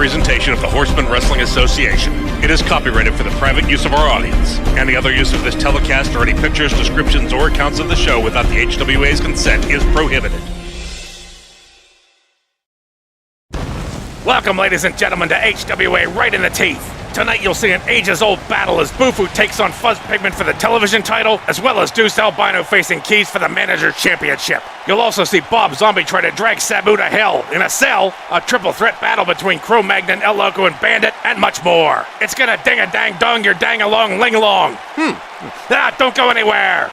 presentation of the Horseman Wrestling Association. It is copyrighted for the private use of our audience. Any other use of this telecast or any pictures, descriptions, or accounts of the show without the HWA's consent is prohibited. Welcome, ladies and gentlemen, to HWA Right in the Teeth. Tonight you'll see an ages-old battle as Bufu takes on Fuzz Pigman for the television title, as well as Deuce Albino facing Keyz for the Manager's Championship. You'll also see Bob Zombie try to drag Sabu to hell in a cell, a triple threat battle between Magnon and El Loco and Bandit, and much more. It's gonna ding-a-dang-dong your dang-along ling-along. Don't go anywhere.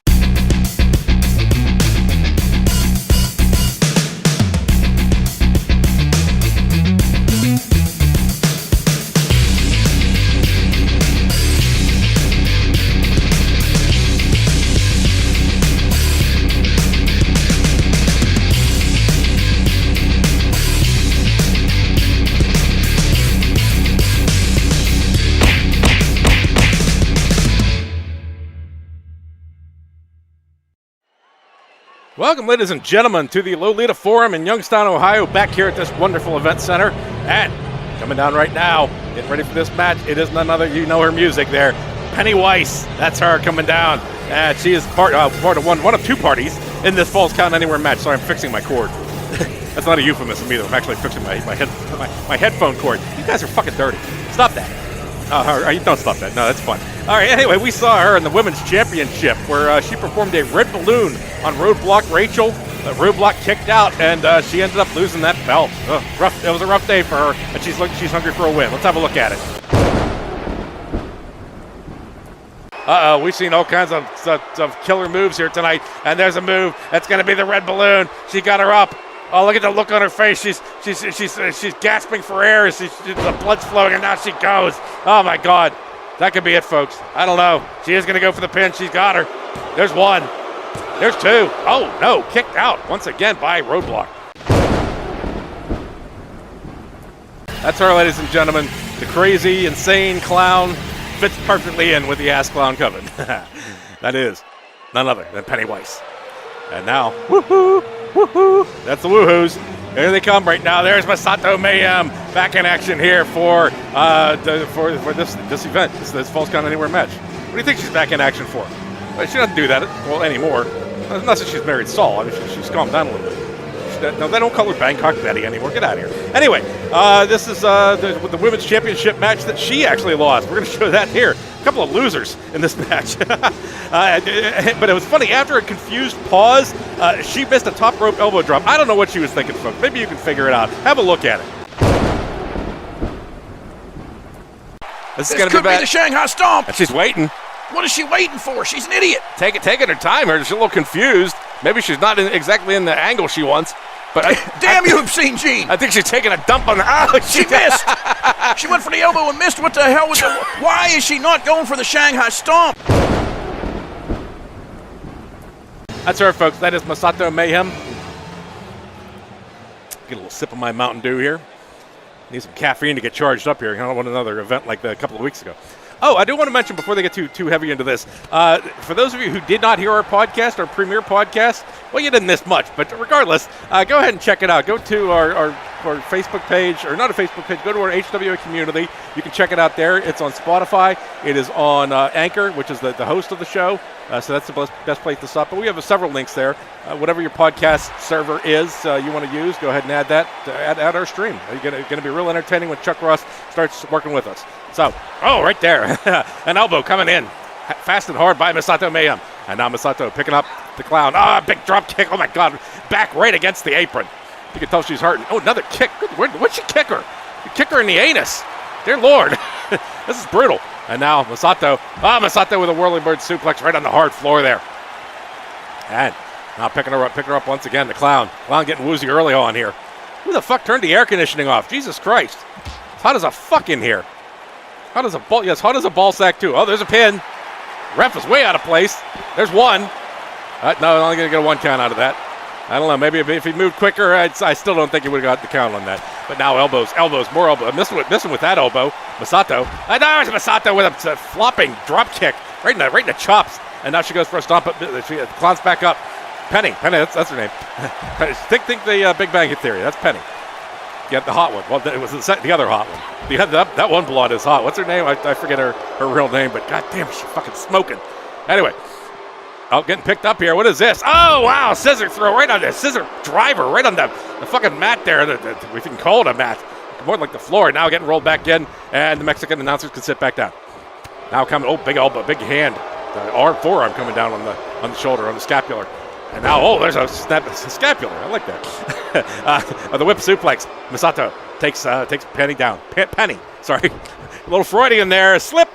Welcome, ladies and gentlemen, to the Lolita Forum in Youngstown, Ohio, back here at this wonderful event center. And coming down right now, getting ready for this match, it is none other, you know her music there, Penny Weiss. That's her coming down. And she is part of one of two parties in this Falls Count Anywhere match. Sorry, I'm fixing my cord. That's not a euphemism either. I'm actually fixing my headphone cord. You guys are fucking dirty. Stop that. Don't stop that. No, that's fun. All right, anyway, we saw her in the Women's Championship where she performed a red balloon on Roadblock Rachel. Roadblock kicked out, and she ended up losing that belt. Rough. It was a rough day for her, and she's hungry for a win. Let's have a look at it. We've seen all kinds of killer moves here tonight, and there's a move that's going to be the red balloon. She got her up. Oh, look at the look on her face. She's gasping for air. The blood's flowing, and now she goes. Oh, my God. That could be it, folks. I don't know. She is going to go for the pin. She's got her. There's one. There's two. Oh, no. Kicked out once again by Roadblock. That's her, ladies and gentlemen. The crazy, insane clown fits perfectly in with the ass clown coven. That is none other than Penny Weiss. And now, woohoo! Woohoo! That's the woohoos. There they come right now. There's Misato Mayhem back in action here for this event, this Falls Count Anywhere match. What do you think she's back in action for? Well, she doesn't do that anymore. Unless she's married Saul. I mean, she's calmed down a little bit. No, they don't call her Bangkok Betty anymore. Get out of here. Anyway, this is the Women's Championship match that she actually lost. We're going to show that here. A couple of losers in this match. But it was funny. After a confused pause, she missed a top rope elbow drop. I don't know what she was thinking, folks. Maybe you can figure it out. Have a look at it. This could be the Shanghai Stomp. And she's waiting. What is she waiting for? She's an idiot. Taking her time here. She's a little confused. Maybe she's not exactly in the angle she wants. But damn you, Obscene Gene! I think she's taking a dump on the... Oh, she missed! She went for the elbow and missed. What the hell was it? Why is she not going for the Shanghai Stomp? That's her, folks. That is Misato Mayhem. Get a little sip of my Mountain Dew here. Need some caffeine to get charged up here. I don't want another event like a couple of weeks ago. Oh, I do want to mention before they get too heavy into this, for those of you who did not hear our podcast, our premiere podcast, well, you didn't miss much, but regardless, go ahead and check it out. Go to our Facebook page, or not a Facebook page, go to our HWA community. You can check it out there. It's on Spotify. It is on Anchor, which is the host of the show. So that's the best place to stop. But we have several links there. Whatever your podcast server is you want to use, go ahead and add that. Add our stream. It's going to be real entertaining when Chuck Ross starts working with us. So, right there. An elbow coming in. Fast and hard by Misato Mayhem. And now Misato picking up the clown. Big drop kick. Oh, my God. Back right against the apron. You can tell she's hurting. Oh, another kick. What'd she kick her? You kick her in the anus. Dear Lord. This is brutal. And now Misato. Misato with a whirling bird suplex right on the hard floor there. And now picking her up once again. The clown. Clown getting woozy early on here. Who the fuck turned the air conditioning off? Jesus Christ. It's hot as a fuck in here. Hot as a ball. Yes, hot as a ball sack too. Oh, there's a pin. Ref is way out of place. There's one. No, I'm only going to get a one count out of that. I don't know. Maybe if he moved quicker, I still don't think he would have got the count on that. But now elbows, more elbows. Missing with that elbow. Misato. Now it's Misato with a flopping drop kick right in the chops. And now she goes for a stomp. She clowns back up. Penny, that's her name. think the Big Bang Theory. That's Penny. Yeah, the hot one. Well, it was the other hot one. That one blonde is hot. What's her name? I forget her real name, but goddamn, she's fucking smoking. Anyway, getting picked up here. What is this? Oh, wow, scissor throw right on the scissor driver right on the fucking mat there. If you can call it a mat. More like the floor. Now getting rolled back in, and the Mexican announcers can sit back down. Now coming, big elbow, big hand. The forearm coming down on the shoulder, on the scapular. And now, there's a scapular. I like that. The whip suplex. Misato takes Penny down. Penny, sorry. A little Freudian there. Slip.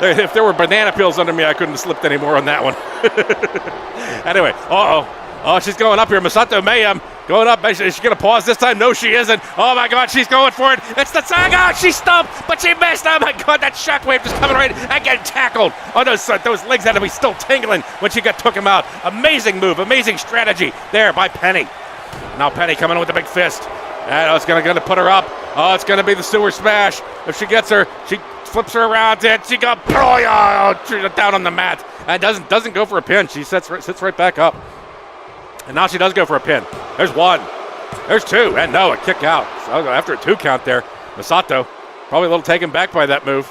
If there were banana peels under me, I couldn't have slipped any more on that one. Anyway, Oh, she's going up here. Misato Mayhem going up. Is she going to pause this time? No, she isn't. Oh, my God, she's going for it. It's the saga. She stumped, but she missed. Oh, my God, that shockwave just coming right and getting tackled. Oh, those legs had to be still tingling when she took him out. Amazing move, amazing strategy there by Penny. Now Penny coming in with a big fist. And it's going to put her up. Oh, it's going to be the sewer smash. If she gets her, she flips her around. And she got down on the mat. And doesn't go for a pin. She sits right back up. And now she does go for a pin. There's one. There's two. And no, a kick out. So after a 2 count there, Misato probably a little taken back by that move.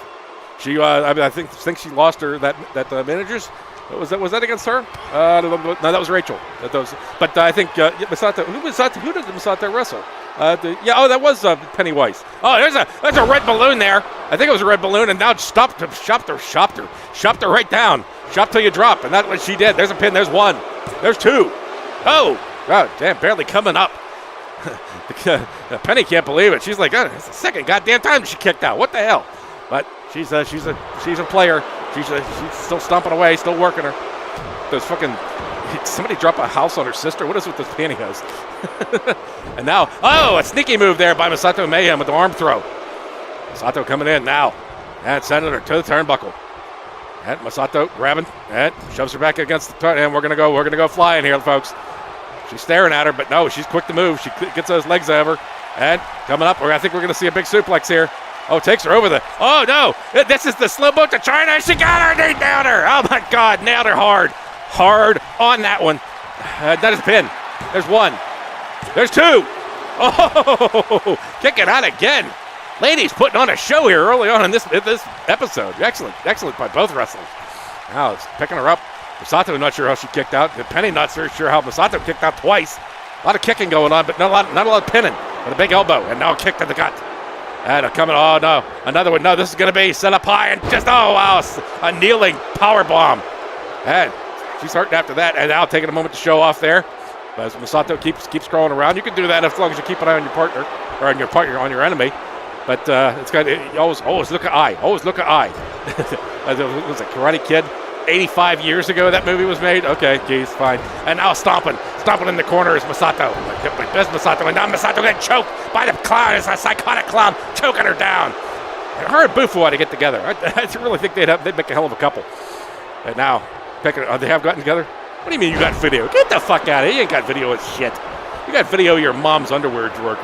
She, I think she lost her that managers. Was that against her? No, that was Rachel. But I think Misato. Who did Misato wrestle? That was Penny Weiss. Oh, there's a red balloon there. I think it was a red balloon, and now shopped her right down. Shop till you drop, and that's what she did. There's a pin. There's one. There's two. Oh, God damn, barely coming up. Penny can't believe it. She's like, it's the second goddamn time she kicked out. What the hell? But she's a player. She's still stomping away, still working her. Those fucking, somebody drop a house on her sister. What is with those pantyhose? And now, a sneaky move there by Misato Mayhem with the arm throw. Misato coming in now and sending her to the turnbuckle. And Misato grabbing and shoves her back against the turn. And we're gonna go flying here, folks. She's staring at her, but no, she's quick to move. She gets those legs over. And coming up, I think we're gonna see a big suplex here. Oh, takes her over oh no, this is the slow boat to China. She got her, they nailed her. Oh my God, nailed her hard on that one. That is a pin. There's one. There's two. Oh, kick it out again. Ladies putting on a show here early on in this episode. Excellent by both wrestlers. Now it's picking her up. Misato not sure how she kicked out. Penny not sure how Misato kicked out twice. A lot of kicking going on, but not a lot of pinning. But a big elbow, and now a kick to the gut. And coming, oh no, another one. No, this is going to be set up high and just, oh wow, a kneeling power bomb. And she's hurting after that, and now taking a moment to show off there. As Misato keeps crawling around. You can do that as long as you keep an eye on your partner, or on your enemy. But it's got always look at eye. Always look at eye. It was a Karate Kid. 85 years ago that movie was made. Okay, geez, fine. And now stomping in the corner is Misato. Best Misato, and now Misato getting choked by the clown. It's a psychotic clown choking her down. Her and Bufu ought to get together. I really think they'd make a hell of a couple. And now, they have gotten together? What do you mean you got video? Get the fuck out of here. You ain't got video of shit. You got video of your mom's underwear drawer.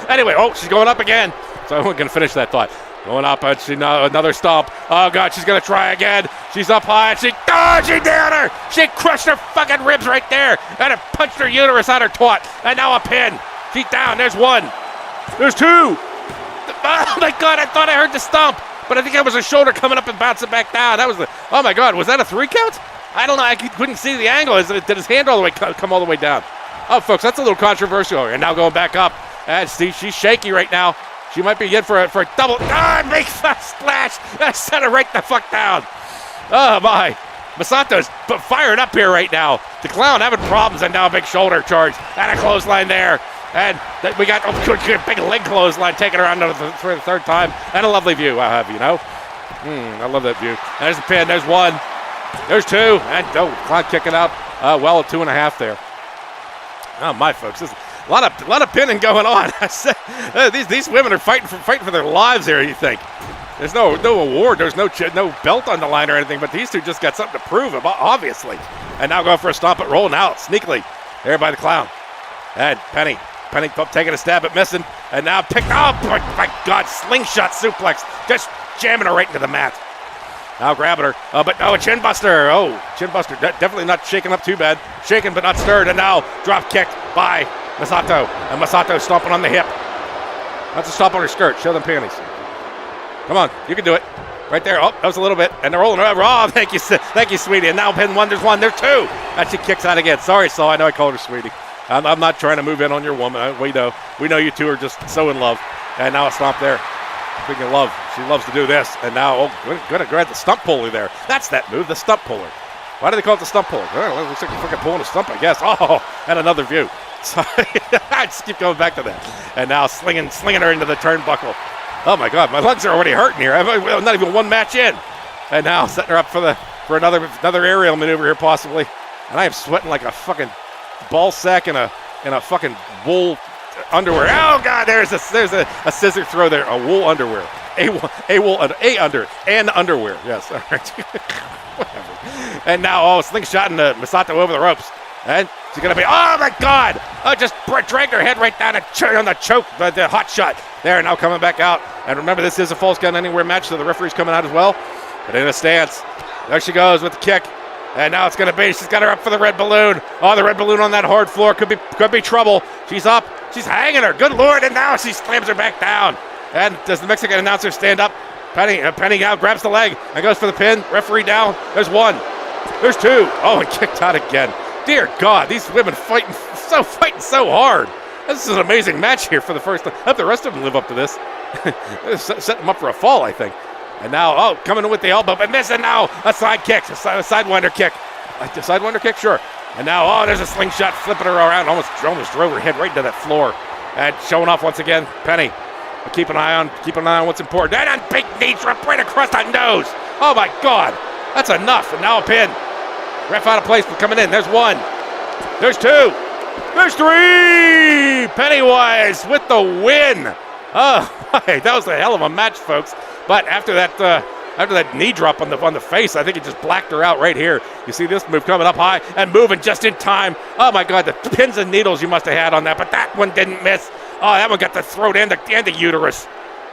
Anyway, she's going up again. So I'm going to finish that thought. Going up, and another stomp. Oh, God, she's going to try again. She's up high, and she nailed her. She crushed her fucking ribs right there, and it punched her uterus out her twat. And now a pin. She's down. There's one. There's two. Oh, my God, I thought I heard the stomp, but I think that was her shoulder coming up and bouncing back down. That was oh, my God, was that a 3 count? I don't know. I couldn't see the angle. Did his hand come all the way down? Oh, folks, that's a little controversial. And now going back up, and see, she's shaky right now. She might be in for a double. Big splash. That sent her right the fuck down. Oh, my. Misato's firing up here right now. The clown having problems, and now a big shoulder charge. And a clothesline there. And we got a big leg clothesline taking her on for the third time. And a lovely view, I have, I love that view. There's a pin. There's one. There's two. And, clown kicking out. Well, a 2.5 there. Oh, my folks. This a lot of pinning going on. These women are fighting for their lives here. You think there's no award, there's no belt on the line or anything, but these two just got something to prove, obviously. And now going for a stomp at rolling out sneakily there by the clown. And Penny taking a stab at missing, and now picked up. Oh my God, slingshot suplex, just jamming her right into the mat. Now grabbing her, but a chin buster. Chin buster, definitely not shaken up too bad. Shaken but not stirred, and now drop kicked by Misato. And Misato stomping on the hip. That's a stomp on her skirt. Show them panties. Come on, you can do it. Right there. Oh, that was a little bit. And they're rolling over. Oh, thank you, sweetie. And now pin one. There's one. There's two. And she kicks out again. Sorry, Saul. I know I called her sweetie. I'm not trying to move in on your woman. We know you two are just so in love. And now a stomp there. Speaking of love, she loves to do this. And now, going to grab the stump puller there. That's that move, the stump puller. Why do they call it the stump puller? Well, it looks like you're freaking pulling a stump, I guess. Oh, and another view. So I just keep going back to that. And now slinging her into the turnbuckle. Oh my God, my legs are already hurting here. I'm not even one match in. And now setting her up for another aerial maneuver here possibly. And I am sweating like a fucking ball sack in a fucking wool underwear. Oh God, there's a scissor throw there. A wool underwear. Underwear. Yes. All right. Whatever. And now slingshot into Misato over the ropes. And she's going to be, oh my God! Just drag her head right down on the choke, the hot shot. There, now coming back out. And remember, this is a false count anywhere match, so the referee's coming out as well. But in a stance. There she goes with the kick. And now it's going to be, she's got her up for the red balloon. Oh, the red balloon on that hard floor could be trouble. She's up. She's hanging her. Good Lord. And now she slams her back down. And does the Mexican announcer stand up? Penny out, grabs the leg, and goes for the pin. Referee down. There's one. There's two. Oh, and kicked out again. Dear God, these women fighting so hard. This is an amazing match here for the first time. I hope the rest of them live up to this. Set them up for a fall, I think. And now, coming in with the elbow, but missing now. A side kick, a sidewinder kick. A sidewinder kick, sure. And now, there's a slingshot flipping her around. Almost drove her head right into that floor. And showing off once again, Penny. Keep an eye on what's important. And a big knee drop right across the nose. Oh my God, that's enough. And now a pin. Ref out of place for coming in. There's one. There's two. There's three. Pennywise with the win. Oh, my, that was a hell of a match, folks. But after that knee drop on the face, I think it just blacked her out right here. You see this move coming up high and moving just in time. Oh my God, the pins and needles you must have had on that, but that one didn't miss. Oh, that one got the throat and the uterus.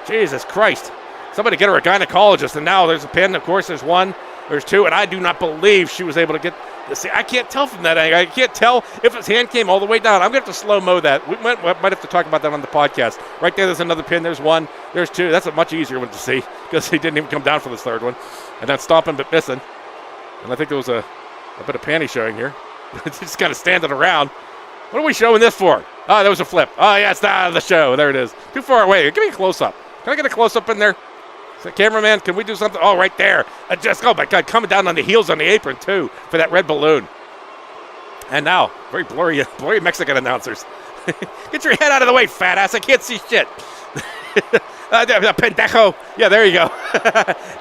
Jesus Christ. Somebody get her a gynecologist. And now there's a pin. Of course, there's one. There's two. And I do not believe she was able to get... See, I can't tell from that angle. I can't tell if his hand came all the way down. I'm going to have to slow-mo that. We might have to talk about that on the podcast. Right there's another pin. There's one. There's two. That's a much easier one to see because he didn't even come down for this third one. And then stomping but missing. And I think there was a bit of panty showing here. Just kind of standing around. What are we showing this for? Oh, there was a flip. Oh, yeah, it's not the show. There it is. Too far away. Give me a close-up. Can I get a close-up in there? So, cameraman, can we do something? Oh, right there. Oh, my God, coming down on the heels on the apron, too, for that red balloon. And now, very blurry Mexican announcers. Get your head out of the way, fat ass. I can't see shit. Pendejo. Yeah, there you go.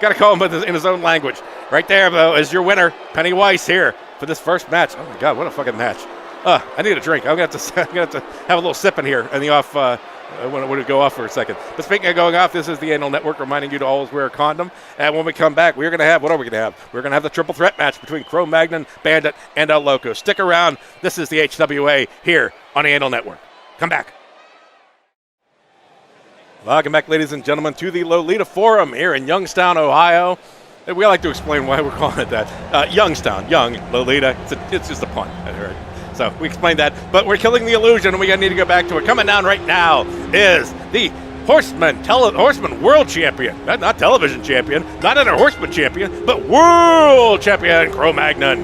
Got to call him in his own language. Right there, though, is your winner, Penny Weiss, here for this first match. Oh, my God, what a fucking match. I need a drink. I'm going to have to have a little sip in here in the off when it go off for a second. But speaking of going off, this is the Anal Network reminding you to always wear a condom. And when we come back, we're going to have, what are we going to have? We're going to have the triple threat match between Magnon, Bandit, and El Loco. Stick around. This is the HWA here on the Anal Network. Come back. Welcome back, ladies and gentlemen, to the Lolita Forum here in Youngstown, Ohio. We like to explain why we're calling it that. Youngstown, young, Lolita. It's just a pun. Right? So we explained that, but we're killing the illusion, and we need to go back to it. Coming down right now is the Horseman World Champion, not television champion, not a Horseman champion, but World Champion Magnon.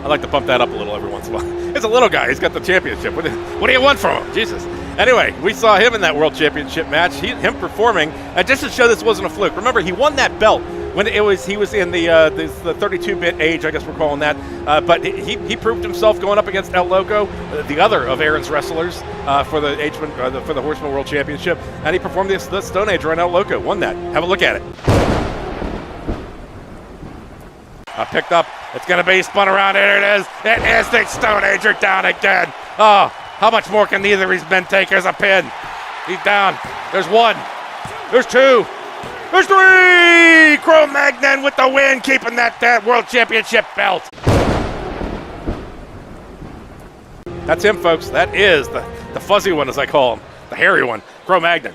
I like to bump that up a little every once in a while. It's a little guy. He's got the championship. What do you want from him? Jesus. Anyway, we saw him in that World Championship match. Him performing, and just to show this wasn't a fluke. Remember, he won that belt when he was in the 32-bit age, I guess we're calling that. But he proved himself going up against El Loco, the other of Aaron's wrestlers for the Horseman World Championship, and he performed the Stone Age on El Loco. Won that. Have a look at it. Picked up. It's going to be spun around. There it is. It is the Stone Ager down again. Oh, how much more can neither of these men take? There's a pin. He's down. There's one. There's two. There's three! Magnon with the win, keeping that World Championship belt. That's him, folks. That is the fuzzy one, as I call him. The hairy one. Magnon.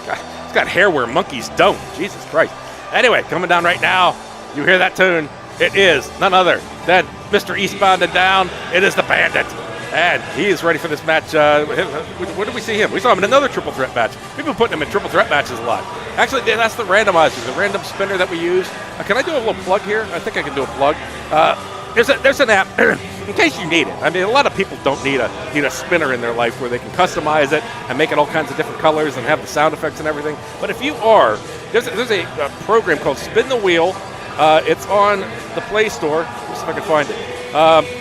He's got hair where monkeys don't. Jesus Christ. Anyway, coming down right now. You hear that tune? It is none other than Mr. Eastbound and Down. It is the Bandit. And he is ready for this match. Where did we see him? We saw him in another triple threat match. We've been putting him in triple threat matches a lot. Actually, that's the randomizer, the random spinner that we use. Can I do a little plug here? I think I can do a plug. There's an app in case you need it. I mean, a lot of people don't need a spinner in their life where they can customize it and make it all kinds of different colors and have the sound effects and everything. But if you are, there's a program called Spin the Wheel. It's on the Play Store. Let's see if I can find it.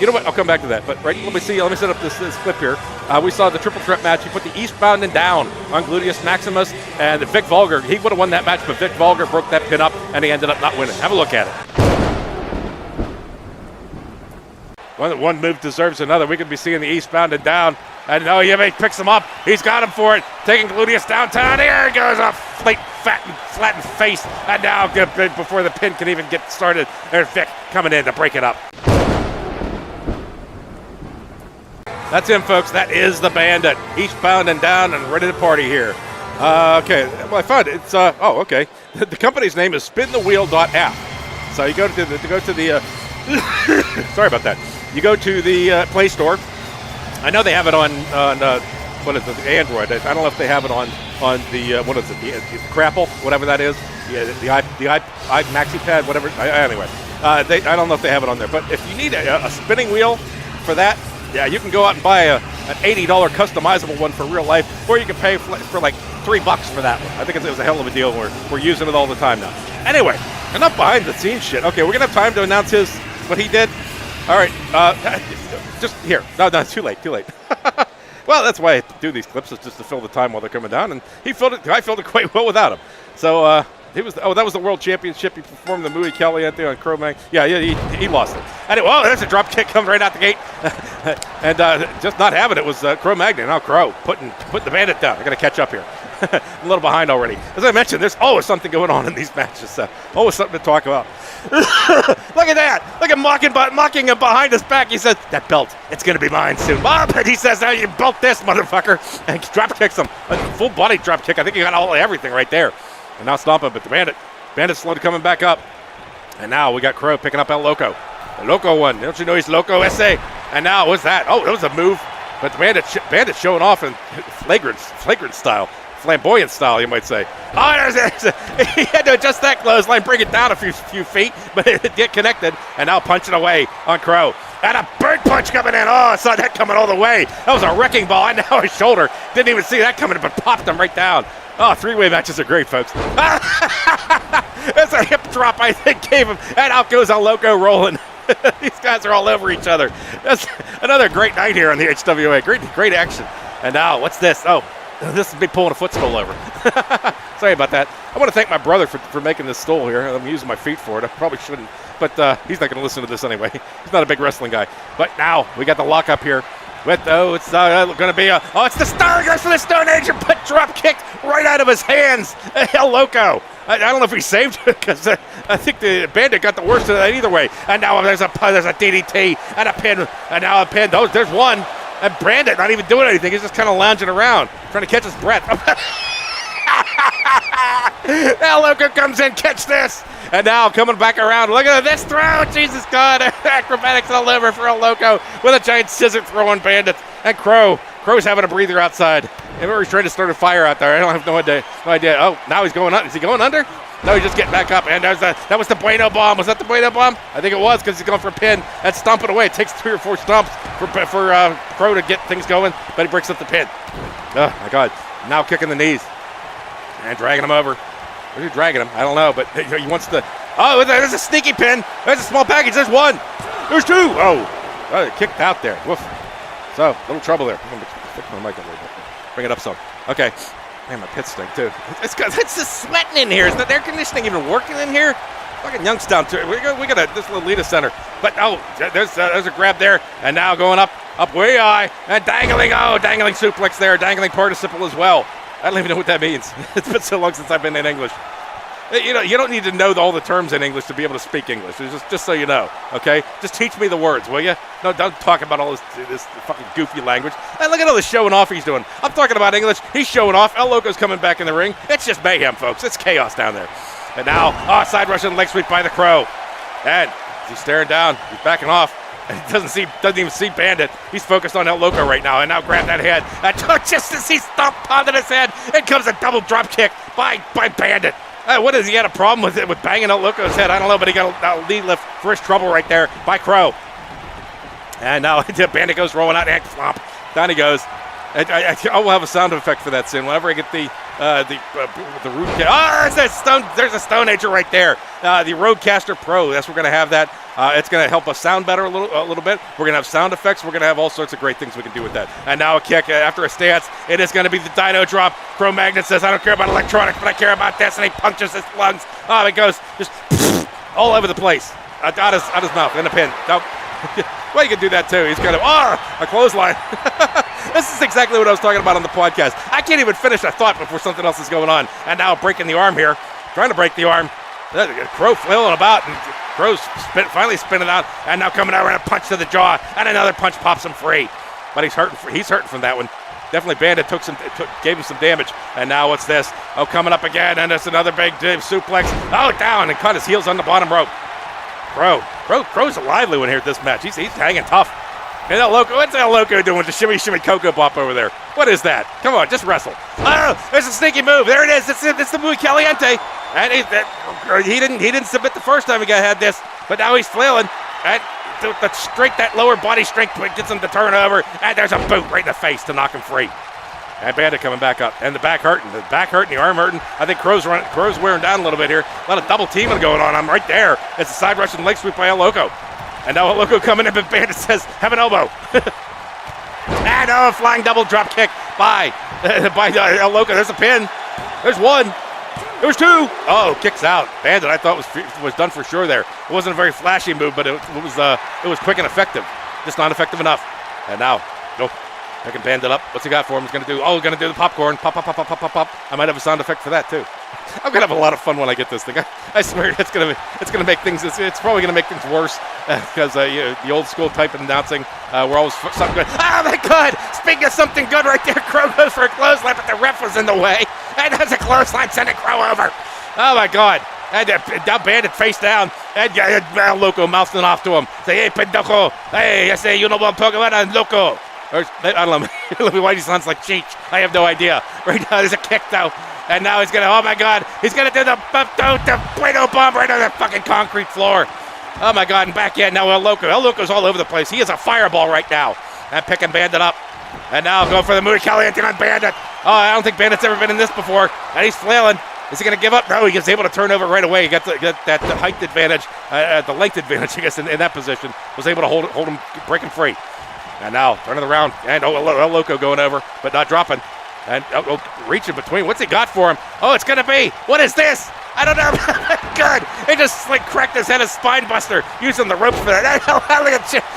You know what? I'll come back to that. But right, let me set up this clip here. We saw the triple threat match. He put the Eastbound and Down on Gluteus Maximus, and Vic Vulgar. He would have won that match, but Vic Vulgar broke that pin up, and he ended up not winning. Have a look at it. One move deserves another. We could be seeing the Eastbound and Down. And no, he picks him up. He's got him for it. Taking Gluteus downtown. Here he goes. A flattened face. And now, before the pin can even get started, there's Vic coming in to break it up. That's him, folks. That is the Bandit. Eastbound and Down and ready to party here. Okay. Well, I found it. It's okay. The company's name is spinthewheel.app. So you go to the sorry about that. You go to the Play Store. I know they have it on what is it, the Android. I don't know if they have it on the what is it, the Crapple, whatever that is. Yeah, the iMaxi Pad, whatever. Anyway, I don't know if they have it on there. But if you need a spinning wheel for that, yeah, you can go out and buy an $80 customizable one for real life, or you can pay for like $3 for that one. I think it was a hell of a deal. We're using it all the time now. Anyway, enough behind the scenes shit. Okay, we're gonna have time to announce what he did. All right, just here. No, too late. Well, that's why I do these clips, is just to fill the time while they're coming down, and I filled it quite well without him. So that was the World Championship. He performed the Muy Caliente on Cro-Mag. Yeah, he lost it. Anyway, there's a drop kick coming right out the gate, and just not having it was Cro-Magnon. Now Crow putting the Bandit down. I got to catch up here. I'm a little behind already. As I mentioned, there's always something going on in these matches. Always something to talk about. Look at that. Look at mocking him behind his back. He says, that belt, it's going to be mine soon. Bob, and he says, now you belt this, motherfucker. And he drop kicks him. A full body drop kick. I think he got everything right there. And now stomping, but the Bandit's slowly coming back up. And now we got Crow picking up El Loco. The Loco one. Don't you know he's Loco SA? And now what's that? Oh, that was a move. But the Bandit's showing off in flagrant style. Flamboyant style, you might say. Oh, he had to adjust that clothesline, bring it down a few feet, but it get connected, and now punching away on Crow. And a bird punch coming in. Oh, I saw that coming all the way. That was a wrecking ball, and now his shoulder. Didn't even see that coming, but popped him right down. Oh, three-way matches are great, folks. That's a hip drop, I think, gave him. And out goes El Loco rolling. These guys are all over each other. That's another great night here on the HWA. Great action. And now, what's this? Oh, this is me pulling a footstool over. Sorry about that. I want to thank my brother for making this stool here. I'm using my feet for it. I probably shouldn't, but he's not going to listen to this anyway. He's not a big wrestling guy. But now we got the lockup here. It's going to be it's the Stargate for the Stone Age, but drop kick right out of his hands. El Loco. I don't know if he saved it because I think the Bandit got the worst of that either way. And now there's a DDT and a pin, and now a pin. There's one. And Bandit not even doing anything. He's just kind of lounging around, trying to catch his breath. El Loco comes in, catch this. And now coming back around. Look at this throw. Jesus God. Acrobatics all over for El Loco with a giant scissor throw on Bandit. And Crow's having a breather outside. Maybe he's trying to start a fire out there. I don't have no idea. Oh, now he's going up. Is he going under? No, he's just getting back up. And that was the Bueno Bomb. Was that the Bueno Bomb? I think it was because he's going for a pin. That's stomping away. It takes 3 or 4 stomps for Crow to get things going, but he breaks up the pin. Oh, my God. Now kicking the knees. And dragging him over. Where's he dragging him? I don't know, but he wants to. Oh, there's a sneaky pin. There's a small package. There's one. There's two. Oh, kicked out there. Woof. So, a little trouble there. I'm going to fix my mic a little bit. Bring it up some. Okay. Man, my pits stink too. It's just sweating in here. Is the air conditioning even working in here? Fucking Youngstown too. We got this Lolita Center. But there's a grab there, and now going up way high and dangling suplex there, dangling participle as well. I don't even know what that means. It's been so long since I've been in English. You don't need to know all the terms in English to be able to speak English. It's just so you know, okay? Just teach me the words, will you? No, don't talk about all this fucking goofy language. And look at all the showing off he's doing. I'm talking about English. He's showing off. El Loco's coming back in the ring. It's just mayhem, folks. It's chaos down there. And now, side rush and leg sweep by the Crow. And he's staring down. He's backing off. Doesn't even see Bandit. He's focused on El Loco right now, and now grab that head. Just as he stomped onto his head, in comes a double drop kick by Bandit. What is he had a problem with it with banging El Loco's head? I don't know, but he got a lead lift for his trouble right there by Crow. And now Bandit goes rolling out and flop. Down he goes. I will have a sound effect for that soon. Whenever I get the root. There's a Stone Ager right there. The Roadcaster Pro. That's we're going to have that. It's going to help us sound better a little bit. We're going to have sound effects. We're going to have all sorts of great things we can do with that. And now a kick after a stance. It is going to be the Dino Drop. Cro Magnon says, I don't care about electronics, but I care about this. And he punctures his lungs. Oh, it goes just all over the place. Out his mouth in a pin. Nope. Well, you can do that too. He's got a clothesline. This is exactly what I was talking about on the podcast. I can't even finish a thought before something else is going on. And now breaking the arm here. Trying to break the arm. Crow flailing about, and Crow's finally spinning out, and now coming out and a punch to the jaw, and another punch pops him free. But he's hurting from that one. Definitely Bandit gave him some damage. And now what's this? Oh, coming up again, and it's another big suplex. Oh, down, and caught his heels on the bottom rope. Crow's a lively one here at this match. He's hanging tough. And El Loco, what's El Loco doing with the shimmy Coco Bop over there? What is that? Come on, just wrestle. Oh, there's a sneaky move. There it is. It's the Muy Caliente. And he didn't submit the first time he had this, but now he's flailing. And that lower body strength gets him to turn over. And there's a boot right in the face to knock him free. And Bandit coming back up. And the back hurting, the arm hurting. I think Crow's wearing down a little bit here. A lot of double teaming going on. I'm right there. It's a side rush and leg sweep by El Loco. And now El Loco coming in, but Bandit says, have an elbow. And a flying double drop kick by El Loco. There's a pin. There's one. There's two. Oh, kicks out. Bandit, I thought was done for sure there. It wasn't a very flashy move, but it was quick and effective. Just not effective enough. And now, I can Bandit up. What's he got for him? He's going to do the popcorn. Pop, pop, pop, pop, pop, pop, pop. I might have a sound effect for that, too. I'm going to have a lot of fun when I get this thing. I swear it's going to make things, it's probably going to make things worse because the old school type of announcing, we're always something good. Oh, my God. Speaking of something good right there, Crow goes for a clothesline, but the ref was in the way. And there's a clothesline sending Crow over. Oh, my God. And now Bandit face down. And El Loco mouthing off to him. Say, hey, pendejo. Hey, I say, you know what I'm talking about? I'm Loco. Or, I don't know why he sounds like Cheech. I have no idea. Right now, there's a kick, though. And now he's going to, oh, my God. He's going to do the Play-Doh bomb right on the fucking concrete floor. Oh, my God. And back in. Now El Loco's all over the place. He is a fireball right now. And picking Bandit up. And now going for the Muy Caliente on Bandit. Oh, I don't think Bandit's ever been in this before. And he's flailing. Is he going to give up? No, he gets able to turn over right away. He got that height advantage, the length advantage, I guess, in that position. Was able to hold him, break him free. And now turning around, and El Loco going over, but not dropping. And reaching between. What's he got for him? Oh, it's going to be. What is this? I don't know. Good. He just cracked his head, a spine buster, using the ropes for that.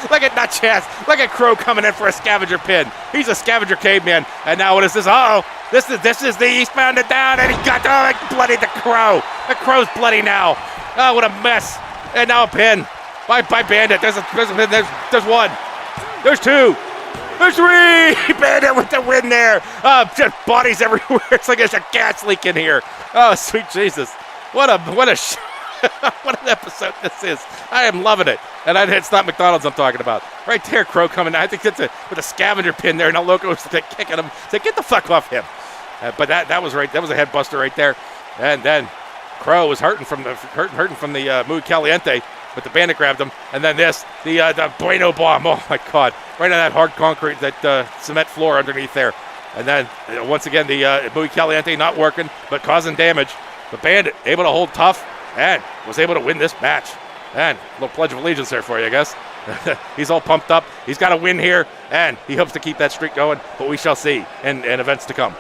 Look at not chance. Look at Crow coming in for a scavenger pin. He's a scavenger caveman. And now what is this? Uh-oh. This is the eastbound and down, and he got bloodied the Crow. The Crow's bloody now. Oh, what a mess. And now a pin by Bandit. There's one. There's two. There's three. Bandit with the win there. Just bodies everywhere. It's like there's a gas leak in here. Oh, sweet Jesus. What an episode this is. I am loving it. And it's not McDonald's I'm talking about. Right there, Crow coming. I think it's with a scavenger pin there. Now Loco was kicking him. Say, get the fuck off him. But that was right. That was a head buster right there. And then Crow was hurting from the Muy Caliente. But the Bandit grabbed him, and then the Bueno bomb. Oh my God! Right on that hard concrete, that cement floor underneath there, and then once again the Muy Caliente not working, but causing damage. The Bandit able to hold tough and was able to win this match. And a little pledge of allegiance there for you, I guess. He's all pumped up. He's got a win here, and he hopes to keep that streak going. But we shall see in events to come.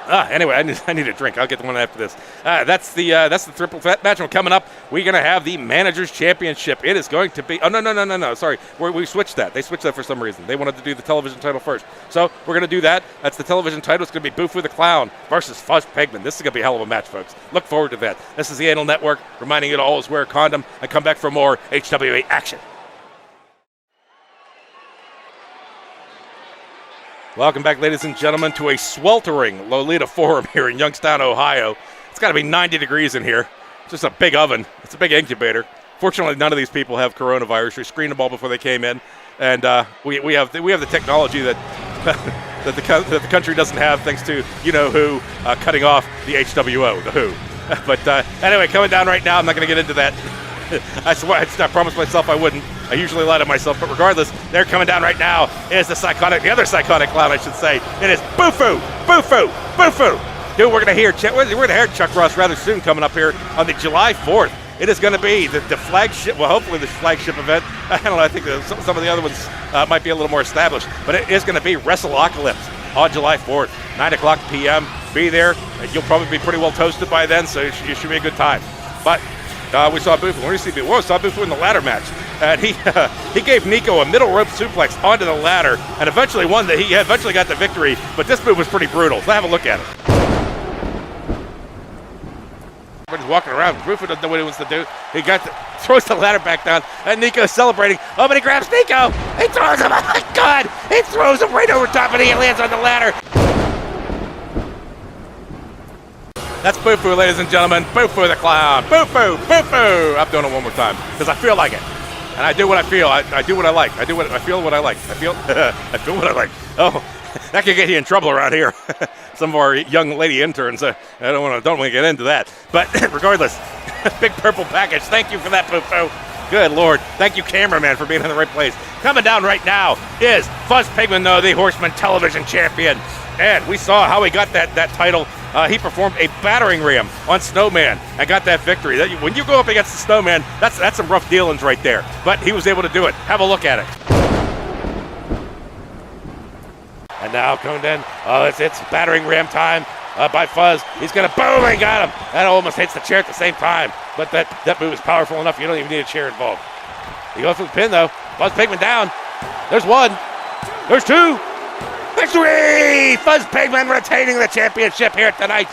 Anyway, I need a drink. I'll get the one after this. That's the triple threat match. Coming up, we're going to have the Managers Championship. It is going to be... Oh, no. Sorry. We switched that. They switched that for some reason. They wanted to do the television title first. So we're going to do that. That's the television title. It's going to be Bufu the Clown versus Fuzz Pigman. This is going to be a hell of a match, folks. Look forward to that. This is the Anal Network, reminding you to always wear a condom and come back for more HWA action. Welcome back, ladies and gentlemen, to a sweltering Lolita Forum here in Youngstown, Ohio. It's got to be 90 degrees in here. It's just a big oven. It's a big incubator. Fortunately, none of these people have coronavirus. We screened them all before they came in, and we have the technology that that the country doesn't have, thanks to who cutting off the HWO, the Who. But anyway, coming down right now. I'm not going to get into that. I swear, I promised myself I wouldn't. I usually lie to myself, but regardless, they're coming down right now. Is the other psychotic clown, I should say. It is Bufu. Dude, we're going to hear Chuck Ross rather soon, coming up here on the July 4th. It is going to be the flagship, well, hopefully the flagship event. I don't know, I think some of the other ones might be a little more established, but it is going to be WrestleOcalypse on July 4th, 9 o'clock p.m. Be there. You'll probably be pretty well toasted by then, so it should be a good time. But we saw Bufu. Where did you see Bufu? We saw Bufu in the ladder match. And he gave Nico a middle rope suplex onto the ladder, and eventually won. He eventually got the victory, but this move was pretty brutal. So have a look at it. Everybody's walking around. Bufu doesn't know what he wants to do. He throws the ladder back down, and Nico's celebrating. Oh, but he grabs Nico. He throws him. Oh, my God. He throws him right over top, and he lands on the ladder. That's Bufu, ladies and gentlemen. Bufu the Clown. Bufu. I'm doing it one more time because I feel like it. And I do what I feel. I do what I like. I feel what I like. I feel what I like. Oh, that could get you in trouble around here. Some of our young lady interns. I don't want to get into that. But regardless, big purple package. Thank you for that, Bufu. Good Lord. Thank you, cameraman, for being in the right place. Coming down right now is Fuzz Pigman, the Horseman Television Champion. And we saw how he got that title. He performed a battering ram on Snowman and got that victory. When you go up against the Snowman, that's some rough dealings right there. But he was able to do it. Have a look at it. And now coming in, it's battering ram time by Fuzz. He's going to boom, he got him. That almost hits the chair at the same time. But that move is powerful enough, you don't even need a chair involved. He goes for the pin, though. Fuzz Pigman down. There's one. There's two. Victory! Fuzz Pigman retaining the championship here tonight.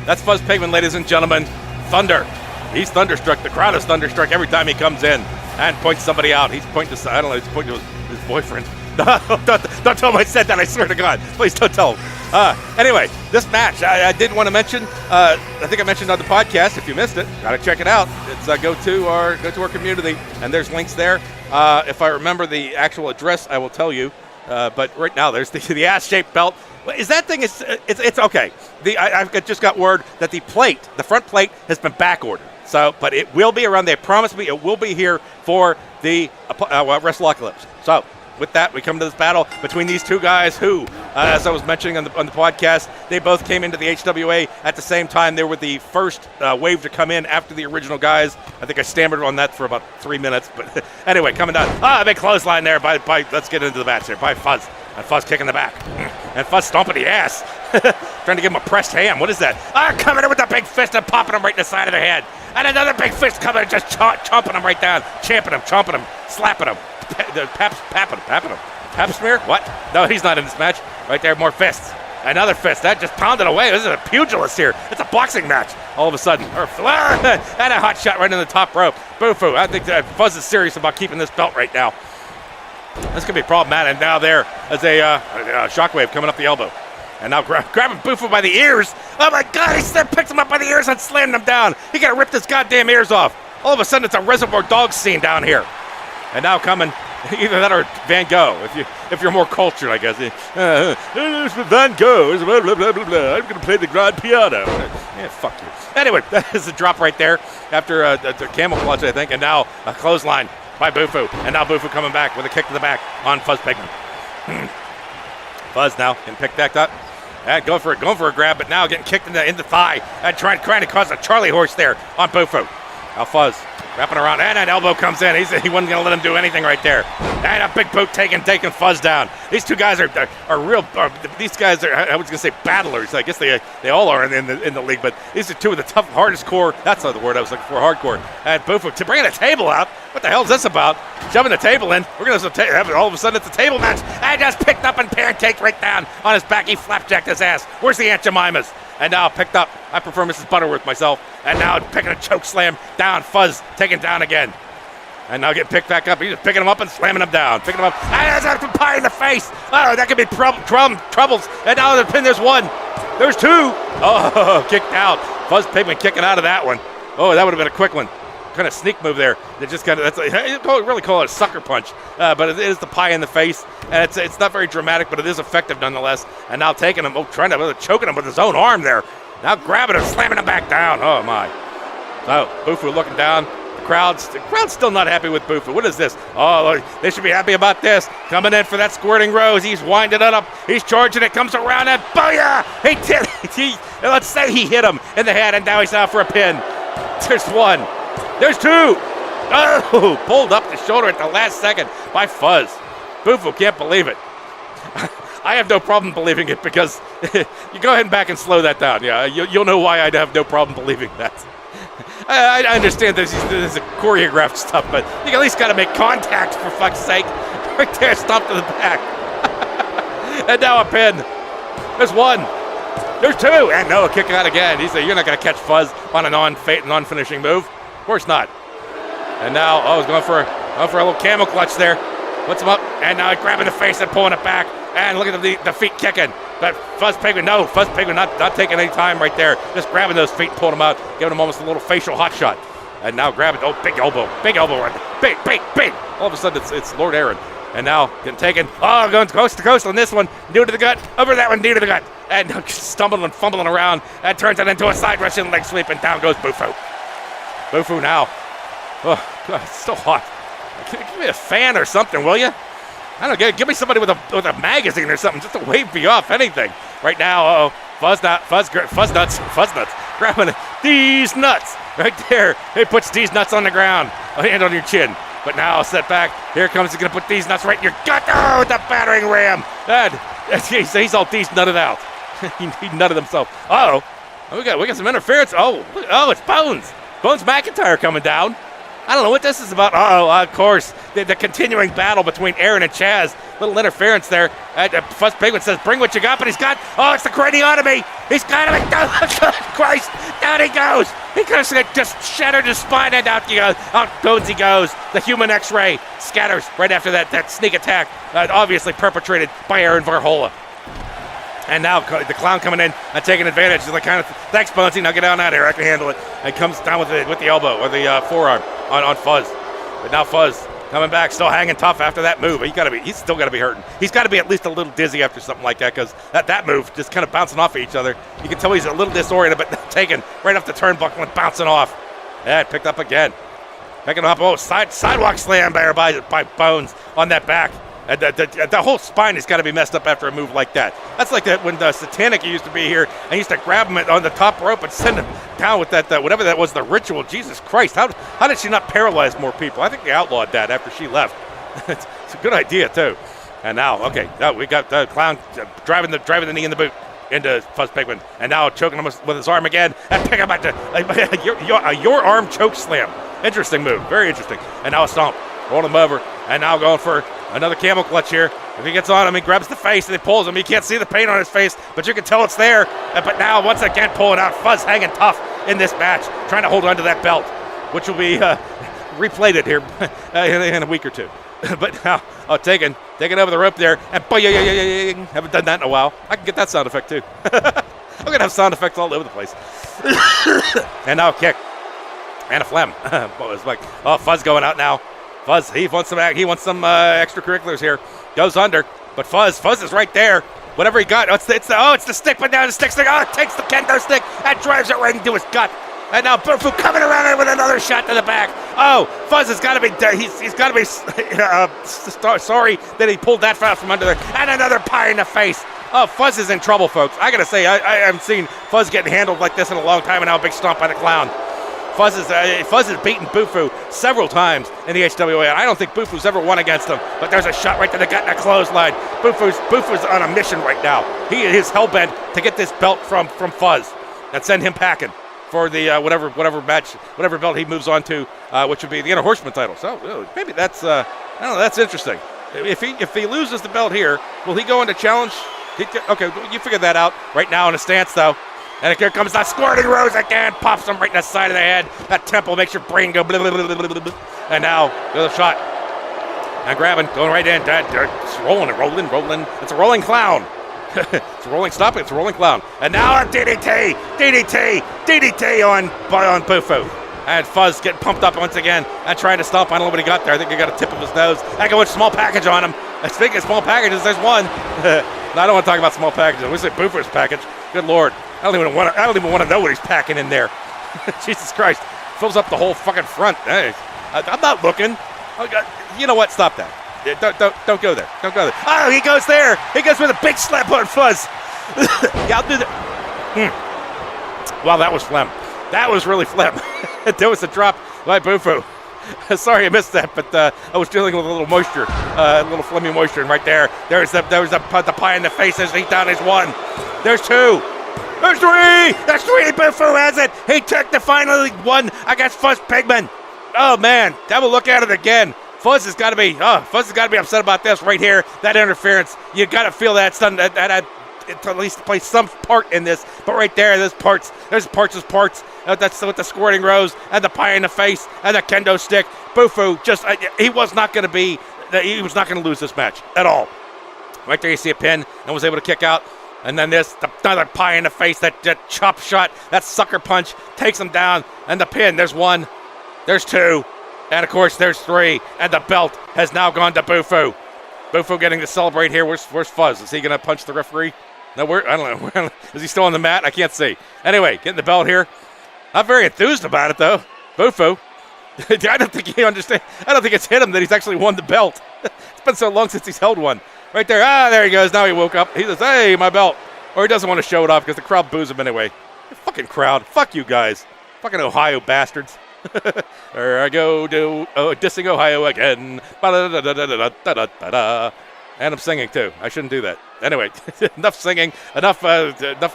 That's Fuzz Pigman, ladies and gentlemen. Thunder. He's thunderstruck. The crowd is thunderstruck every time he comes in and points somebody out. He's pointing to, I don't know, he's pointing to his boyfriend. Don't tell him I said that, I swear to God. Please don't tell him. Anyway, this match, I did want to mention, I think I mentioned on the podcast, if you missed it, gotta check it out. It's go to our community, and there's links there. If I remember the actual address, I will tell you. But right now, there's the ass-shaped belt. Is that thing, it's okay. I've just got word that the front plate has been back ordered. So, but it will be around, they promised me it will be here for the WrestleOcalypse. So, with that, we come to this battle between these two guys who, as I was mentioning on the podcast, they both came into the HWA at the same time. They were the first wave to come in after the original guys. I think I stammered on that for about 3 minutes. But anyway, coming down. A big clothesline there by let's get into the match here, by Fuzz. And Fuzz kicking the back. And Fuzz stomping the ass. Trying to give him a pressed ham. What is that? Coming in with the big fist and popping him right in the side of the head. And another big fist coming and just chomping him right down. Champing him, chomping him, slapping him. Papping him. Pap smear? What? No, he's not in this match. Right there, more fists. Another fist. That just pounded away. This is a pugilist here. It's a boxing match all of a sudden. And a hot shot right in the top rope. Bufu. I think Fuzz is serious about keeping this belt right now. This could be problematic. And now there is a shockwave coming up the elbow. And now grabbing Bufu by the ears. Oh my God, he picked him up by the ears and slammed him down. He got to rip his goddamn ears off. All of a sudden, it's a Reservoir Dogs scene down here. And now coming, either that or Van Gogh, if you're more cultured, I guess. Van Gogh, blah, blah, blah, blah, blah. I'm going to play the grand piano. Yeah, fuck you. Anyway, that is a drop right there after the camel clutch, I think. And now a clothesline by Bufu. And now Bufu coming back with a kick to the back on Fuzz Pigman. Fuzz now getting picked back up. And going for a grab, but now getting kicked in the thigh. And trying to cause a Charlie horse there on Bufu. Now Fuzz wrapping around, and an elbow comes in. He wasn't going to let him do anything right there. And a big boot taking Fuzz down. These two guys are real. These guys are, I was going to say battlers. I guess they all are in the league, but these are two of the tough, hardest core. That's not the word I was looking for. Hardcore. And Bufu to bringing a table out. What the hell is this about? Shoving the table in. We're going to have all of a sudden it's a table match. And just picked up and pancaked right down on his back. He flapjacked his ass. Where's the Aunt Jemimas? And now picked up. I prefer Mrs. Butterworth myself. And now picking a choke slam down. Fuzz taken down again. And now getting picked back up. He's just picking him up and slamming him down. Picking him up. And there's a pie in the face. Oh, that could be troubles. And now there's one. There's two. Oh, kicked out. Fuzz Pigman kicking out of that one. Oh, that would have been a quick one. Kind of sneak move there. They just kind of, really call it a sucker punch, but it is the pie in the face, and it's not very dramatic, but it is effective nonetheless. And now taking him, choking him with his own arm there. Now grabbing him, slamming him back down. Oh my. So Bufu looking down. The crowd's still not happy with Bufu. What is this? Oh, they should be happy about this. Coming in for that squirting rose. He's winding it up. He's charging it. Comes around and booyah! Let's say he hit him in the head, and now he's out for a pin. There's one. There's two. Oh, pulled up the shoulder at the last second by Fuzz. Bufu can't believe it. I have no problem believing it because you go ahead and back and slow that down. Yeah, you'll know why I'd have no problem believing that. I understand this is a choreographed stuff, but you at least got to make contact for fuck's sake. Right there, stomp to the back. And now a pin. There's one. There's two. And no, a kick out again. He said, you're not going to catch Fuzz on a non-finishing move. Of course not. And now, he's going for a little camel clutch there. Puts him up, and now grabbing the face and pulling it back. And look at the feet kicking. But Fuzz Pigman not taking any time right there. Just grabbing those feet and pulling them out, giving him almost a little facial hot shot. And now grabbing, big elbow run. Big. All of a sudden, it's Lord Aaron. And now getting taken. Oh, going coast to coast on this one. Knee to the gut. Over that one, knee to the gut. And stumbling and fumbling around. And turns it into a side Russian leg sweep, and down goes Bufu. Bufu now. Oh, God, it's so hot. Give me a fan or something, will you? I don't know, give me somebody with a magazine or something just to wave me off, anything. Right now, Fuzz nuts, grabbing these nuts right there. He puts these nuts on the ground, a hand on your chin. But now, set back, here comes, he's going to put these nuts right in your gut. Oh, the battering ram. He's all these nutted out. he nutted himself. We got some interference. It's Bones. Bones McIntyre coming down. I don't know what this is about. Of course, the continuing battle between Aaron and Chaz. Little interference there. Fuzz Pigman says, bring what you got, but he's got, it's the craniotomy. He's got him. Oh, Christ, down he goes. He could have just shattered his spine, and out Bonesy goes. The human X-ray scatters right after that sneak attack, obviously perpetrated by Aaron Varhola. And now the Clown coming in and taking advantage. He's like, thanks, Bonesy. Now get down out of here. I can handle it. And comes down with the elbow or the forearm on Fuzz. But now Fuzz coming back, still hanging tough after that move. He's still got to be hurting. He's got to be at least a little dizzy after something like that, because that move just kind of bouncing off of each other. You can tell he's a little disoriented, but taken right off the turnbuckle and bouncing off. Yeah, picked up again. Picking up. Sidewalk slam by Bones on that back. The whole spine has got to be messed up after a move like that. That's like that when the Satanic used to be here and used to grab him on the top rope and send him down with that whatever that was, the ritual. Jesus Christ, how did she not paralyze more people? I think they outlawed that after she left. It's a good idea too. And now, we got the Clown driving the knee in the boot into Fuzz Pigman, and now choking him with his arm again and pick him back to your arm choke slam. Interesting move, very interesting. And now a stomp, rolling him over, and now going for another camel clutch here. If he gets on him, he grabs the face and he pulls him. You can't see the pain on his face, but you can tell it's there. But now, once again, pulling out. Fuzz hanging tough in this match, trying to hold on to that belt, which will be replated here in a week or two. But now, taking over the rope there, and boing, haven't done that in a while. I can get that sound effect too. I'm going to have sound effects all over the place. And now a kick. And a phlegm. It's like, Fuzz going out now. Fuzz, he wants some extracurriculars here. Goes under, but Fuzz is right there. Whatever he got, it's the stick, but now the stick's like, takes the kendo stick and drives it right into his gut. And now Bufu coming around with another shot to the back. Fuzz has got to be, he's got to be sorry that he pulled that fast from under there. And another pie in the face. Fuzz is in trouble, folks. I got to say, I haven't seen Fuzz getting handled like this in a long time, and now a big stomp by the Clown. Fuzz has beaten Bufu several times in the HWA. I don't think Bufu's ever won against him, but there's a shot right to the gut and a clothesline. Bufu's on a mission right now. He is hell-bent to get this belt from Fuzz and send him packing for the whatever belt he moves on to, which would be the Inner Horseman title. So maybe that's that's interesting. If he loses the belt here, will he go into challenge? Okay, you figure that out right now in a stance though. And here comes that squirting rose again. Pops him right in the side of the head. That temple makes your brain go blah, blah, blah, blah, blah. And now, the other shot. And grabbing, going right in. It's rolling. It's a rolling Clown. It's rolling, stop it, it's a rolling clown. And now a DDT on Bufu. And Fuzz getting pumped up once again and trying to stop. I don't know what he got there. I think he got a tip of his nose. I go with small package on him. Speaking of small packages, there's one. No, I don't want to talk about small packages. We say Bufu's package. Good Lord. I don't even want to know what he's packing in there. Jesus Christ. Fills up the whole fucking front. Hey, I'm not looking. Oh, God. You know what? Stop that. Don't go there. Don't go there. Oh, he goes there. He goes with a big slap on Fuzz. Yeah, I'll do that. Wow, that was phlegm. That was really phlegm. There was a drop by Bufu. Sorry I missed that, but I was dealing with a little moisture, a little phlegmy moisture, and right there, there's the pie in the face as he down is one. There's two. There's three. There's three. Bufu has it. He took the final one against Fuzz Pigman. Oh man, have a look at it again. Fuzz has got to be upset about this right here. That interference, you got to feel that it's done. That at least play some part in this. But right there, there's parts. That's with the squirting rose and the pie in the face and the kendo stick. Bufu just he was not going to lose this match at all. Right there, you see a pin and was able to kick out. And then another pie in the face, that chop shot, that sucker punch takes him down. And the pin, there's one, there's two, and of course there's three. And the belt has now gone to Bufu. Bufu getting to celebrate here. Where's Fuzz? Is he going to punch the referee? No, I don't know. Is he still on the mat? I can't see. Anyway, getting the belt here. Not very enthused about it, though. Bufu. I don't think he understands. I don't think it's hit him that he's actually won the belt. It's been so long since he's held one. Right there. There he goes. Now he woke up. He says, hey, my belt. Or he doesn't want to show it off because the crowd boos him anyway. Fucking crowd. Fuck you guys. Fucking Ohio bastards. There I go, dissing Ohio again. And I'm singing too. I shouldn't do that. Anyway, enough singing, enough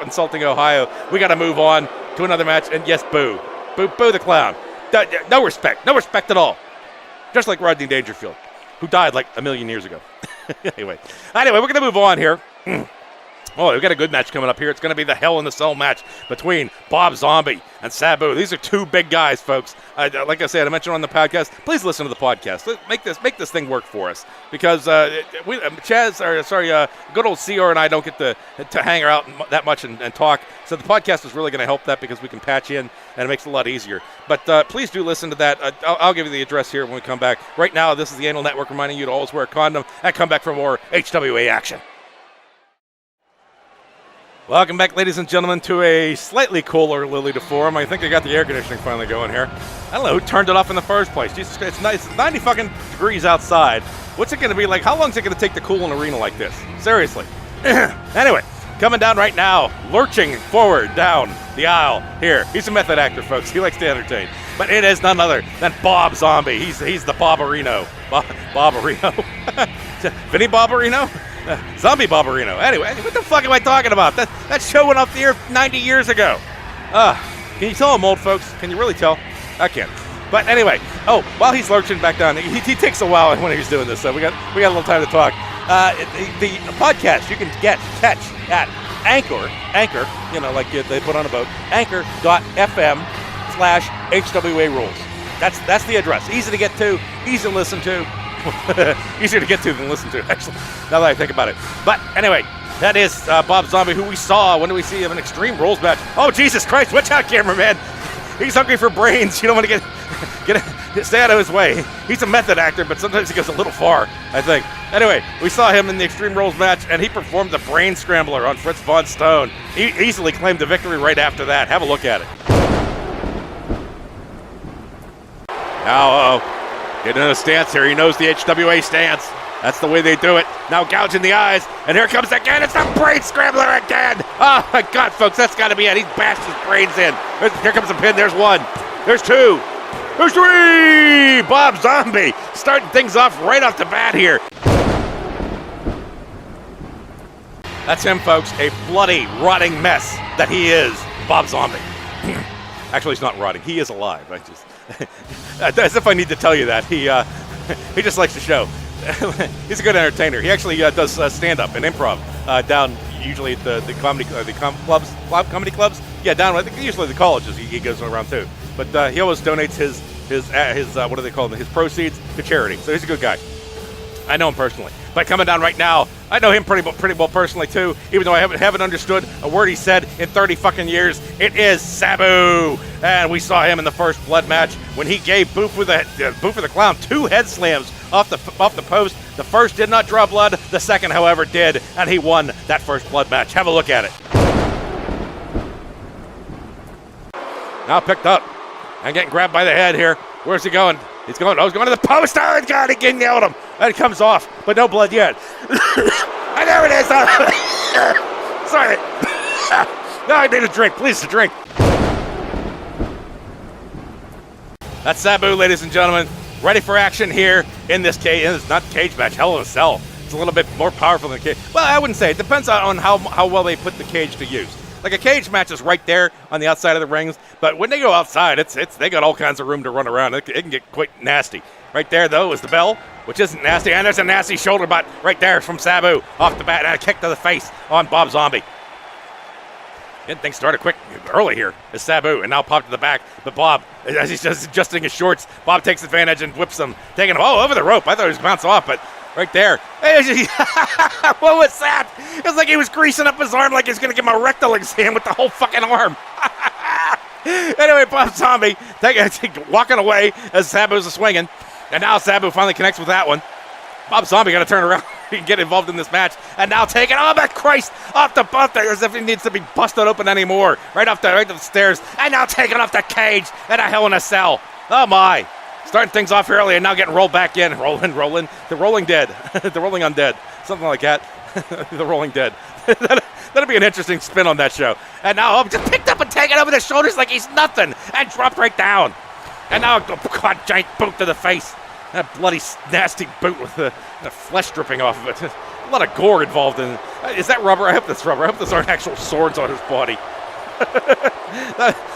insulting Ohio. We got to move on to another match. And yes, boo the Clown. No respect at all. Just like Rodney Dangerfield, who died like a million years ago. Anyway, we're going to move on here. Oh, we've got a good match coming up here. It's going to be the Hell in the Cell match between Bob Zombie and Sabu. These are two big guys, folks. Like I said, I mentioned on the podcast. Please listen to the podcast. Make this thing work for us because good old CR and I don't get to hang out that much and talk. So the podcast is really going to help that because we can patch in and it makes it a lot easier. But please do listen to that. I'll give you the address here when we come back. Right now, this is the Anal Network reminding you to always wear a condom and come back for more HWA action. Welcome back, ladies and gentlemen, to a slightly cooler Lily DeForum. I think they got the air conditioning finally going here. I don't know who turned it off in the first place. Jesus Christ, it's nice. It's 90 fucking degrees outside. What's it going to be like? How long is it going to take to cool an arena like this? Seriously. Anyway, coming down right now, lurching forward down the aisle here. He's a method actor, folks. He likes to entertain. But it is none other than Bob Zombie. He's the Bobarino. Bobarino. Vinny Bobarino? Zombie Bobarino. Anyway, what the fuck am I talking about? That show went off the air 90 years ago. Can you tell I'm old, folks? Can you really tell? I can't. But anyway, while he's lurching back down, he takes a while when he's doing this, so we got a little time to talk. The podcast you can catch at Anchor, like they put on a boat, anchor.fm/HWA rules. That's the address. Easy to get to, easy to listen to. Easier to get to than listen to, actually, now that I think about it. But anyway, that is Bob Zombie, who we saw. When do we see him? An Extreme Rules match. Oh, Jesus Christ, watch out, cameraman. He's hungry for brains. You don't want to stay out of his way. He's a method actor, but sometimes he goes a little far, I think. Anyway, we saw him in the Extreme Rules match, and he performed the Brain Scrambler on Fritz Von Stone. He easily claimed the victory right after that. Have a look at it. Now, getting in a stance here. He knows the HWA stance. That's the way they do it. Now gouging the eyes. And here comes again. It's the Brain Scrambler again. Oh, my God, folks. That's got to be it. He's bashed his brains in. Here comes the pin. There's one. There's two. There's three. Bob Zombie starting things off right off the bat here. That's him, folks. A bloody, rotting mess that he is. Bob Zombie. Actually, he's not rotting. He is alive. As if I need to tell you that. He just likes to show. He's a good entertainer. He actually does stand-up and improv down usually at the comedy clubs. Yeah, down I think usually the colleges he goes around too. But he always donates his what do they call them? His proceeds to charity. So he's a good guy. I know him personally. But coming down right now, I know him pretty well personally too, even though I haven't understood a word he said in 30 fucking years. It is Sabu. And we saw him in the first blood match when he gave Bufu the Clown 2 head slams off the post. The first did not draw blood. The second, however, did. And he won that first blood match. Have a look at it. Now picked up and getting grabbed by the head here. Where's he going? He's going to the post. Oh, God, he nailed him. And it comes off, but no blood yet. And there it is. Sorry. No, I need a drink. Please, a drink. That's Sabu, ladies and gentlemen. Ready for action here in this cage. It's not cage match. Hell in a Cell. It's a little bit more powerful than a cage. Well, I wouldn't say. It depends on how well they put the cage to use. Like a cage match is right there on the outside of the rings, but when they go outside, they got all kinds of room to run around. It can get quite nasty. Right there, though, is the bell, which isn't nasty, and there's a nasty shoulder butt right there from Sabu off the bat, and a kick to the face on Bob Zombie. And things started quick early here as Sabu, and now popped to the back, but Bob, as he's just adjusting his shorts, Bob takes advantage and whips him, taking him over the rope. I thought he was bounce off, but right there. What was that? It was like he was greasing up his arm like he was going to give him a rectal exam with the whole fucking arm. Anyway, Bob Zombie walking away as Sabu's swinging. And now Sabu finally connects with that one. Bob Zombie got to turn around and get involved in this match. And now taking, oh my Christ, off the bump there as if he needs to be busted open anymore. Right to the stairs. And now taking off the cage and a Hell in a Cell. Oh my. Starting things off early and now getting rolled back in. Rolling. The Rolling Dead. The Rolling Undead. Something like that. The Rolling Dead. That'll be an interesting spin on that show. And now just picked up and taken over the shoulders like he's nothing. And dropped right down. And now a giant boot to the face. That bloody, nasty boot with the flesh dripping off of it. A lot of gore involved in it. Is that rubber? I hope that's rubber. I hope those aren't actual swords on his body.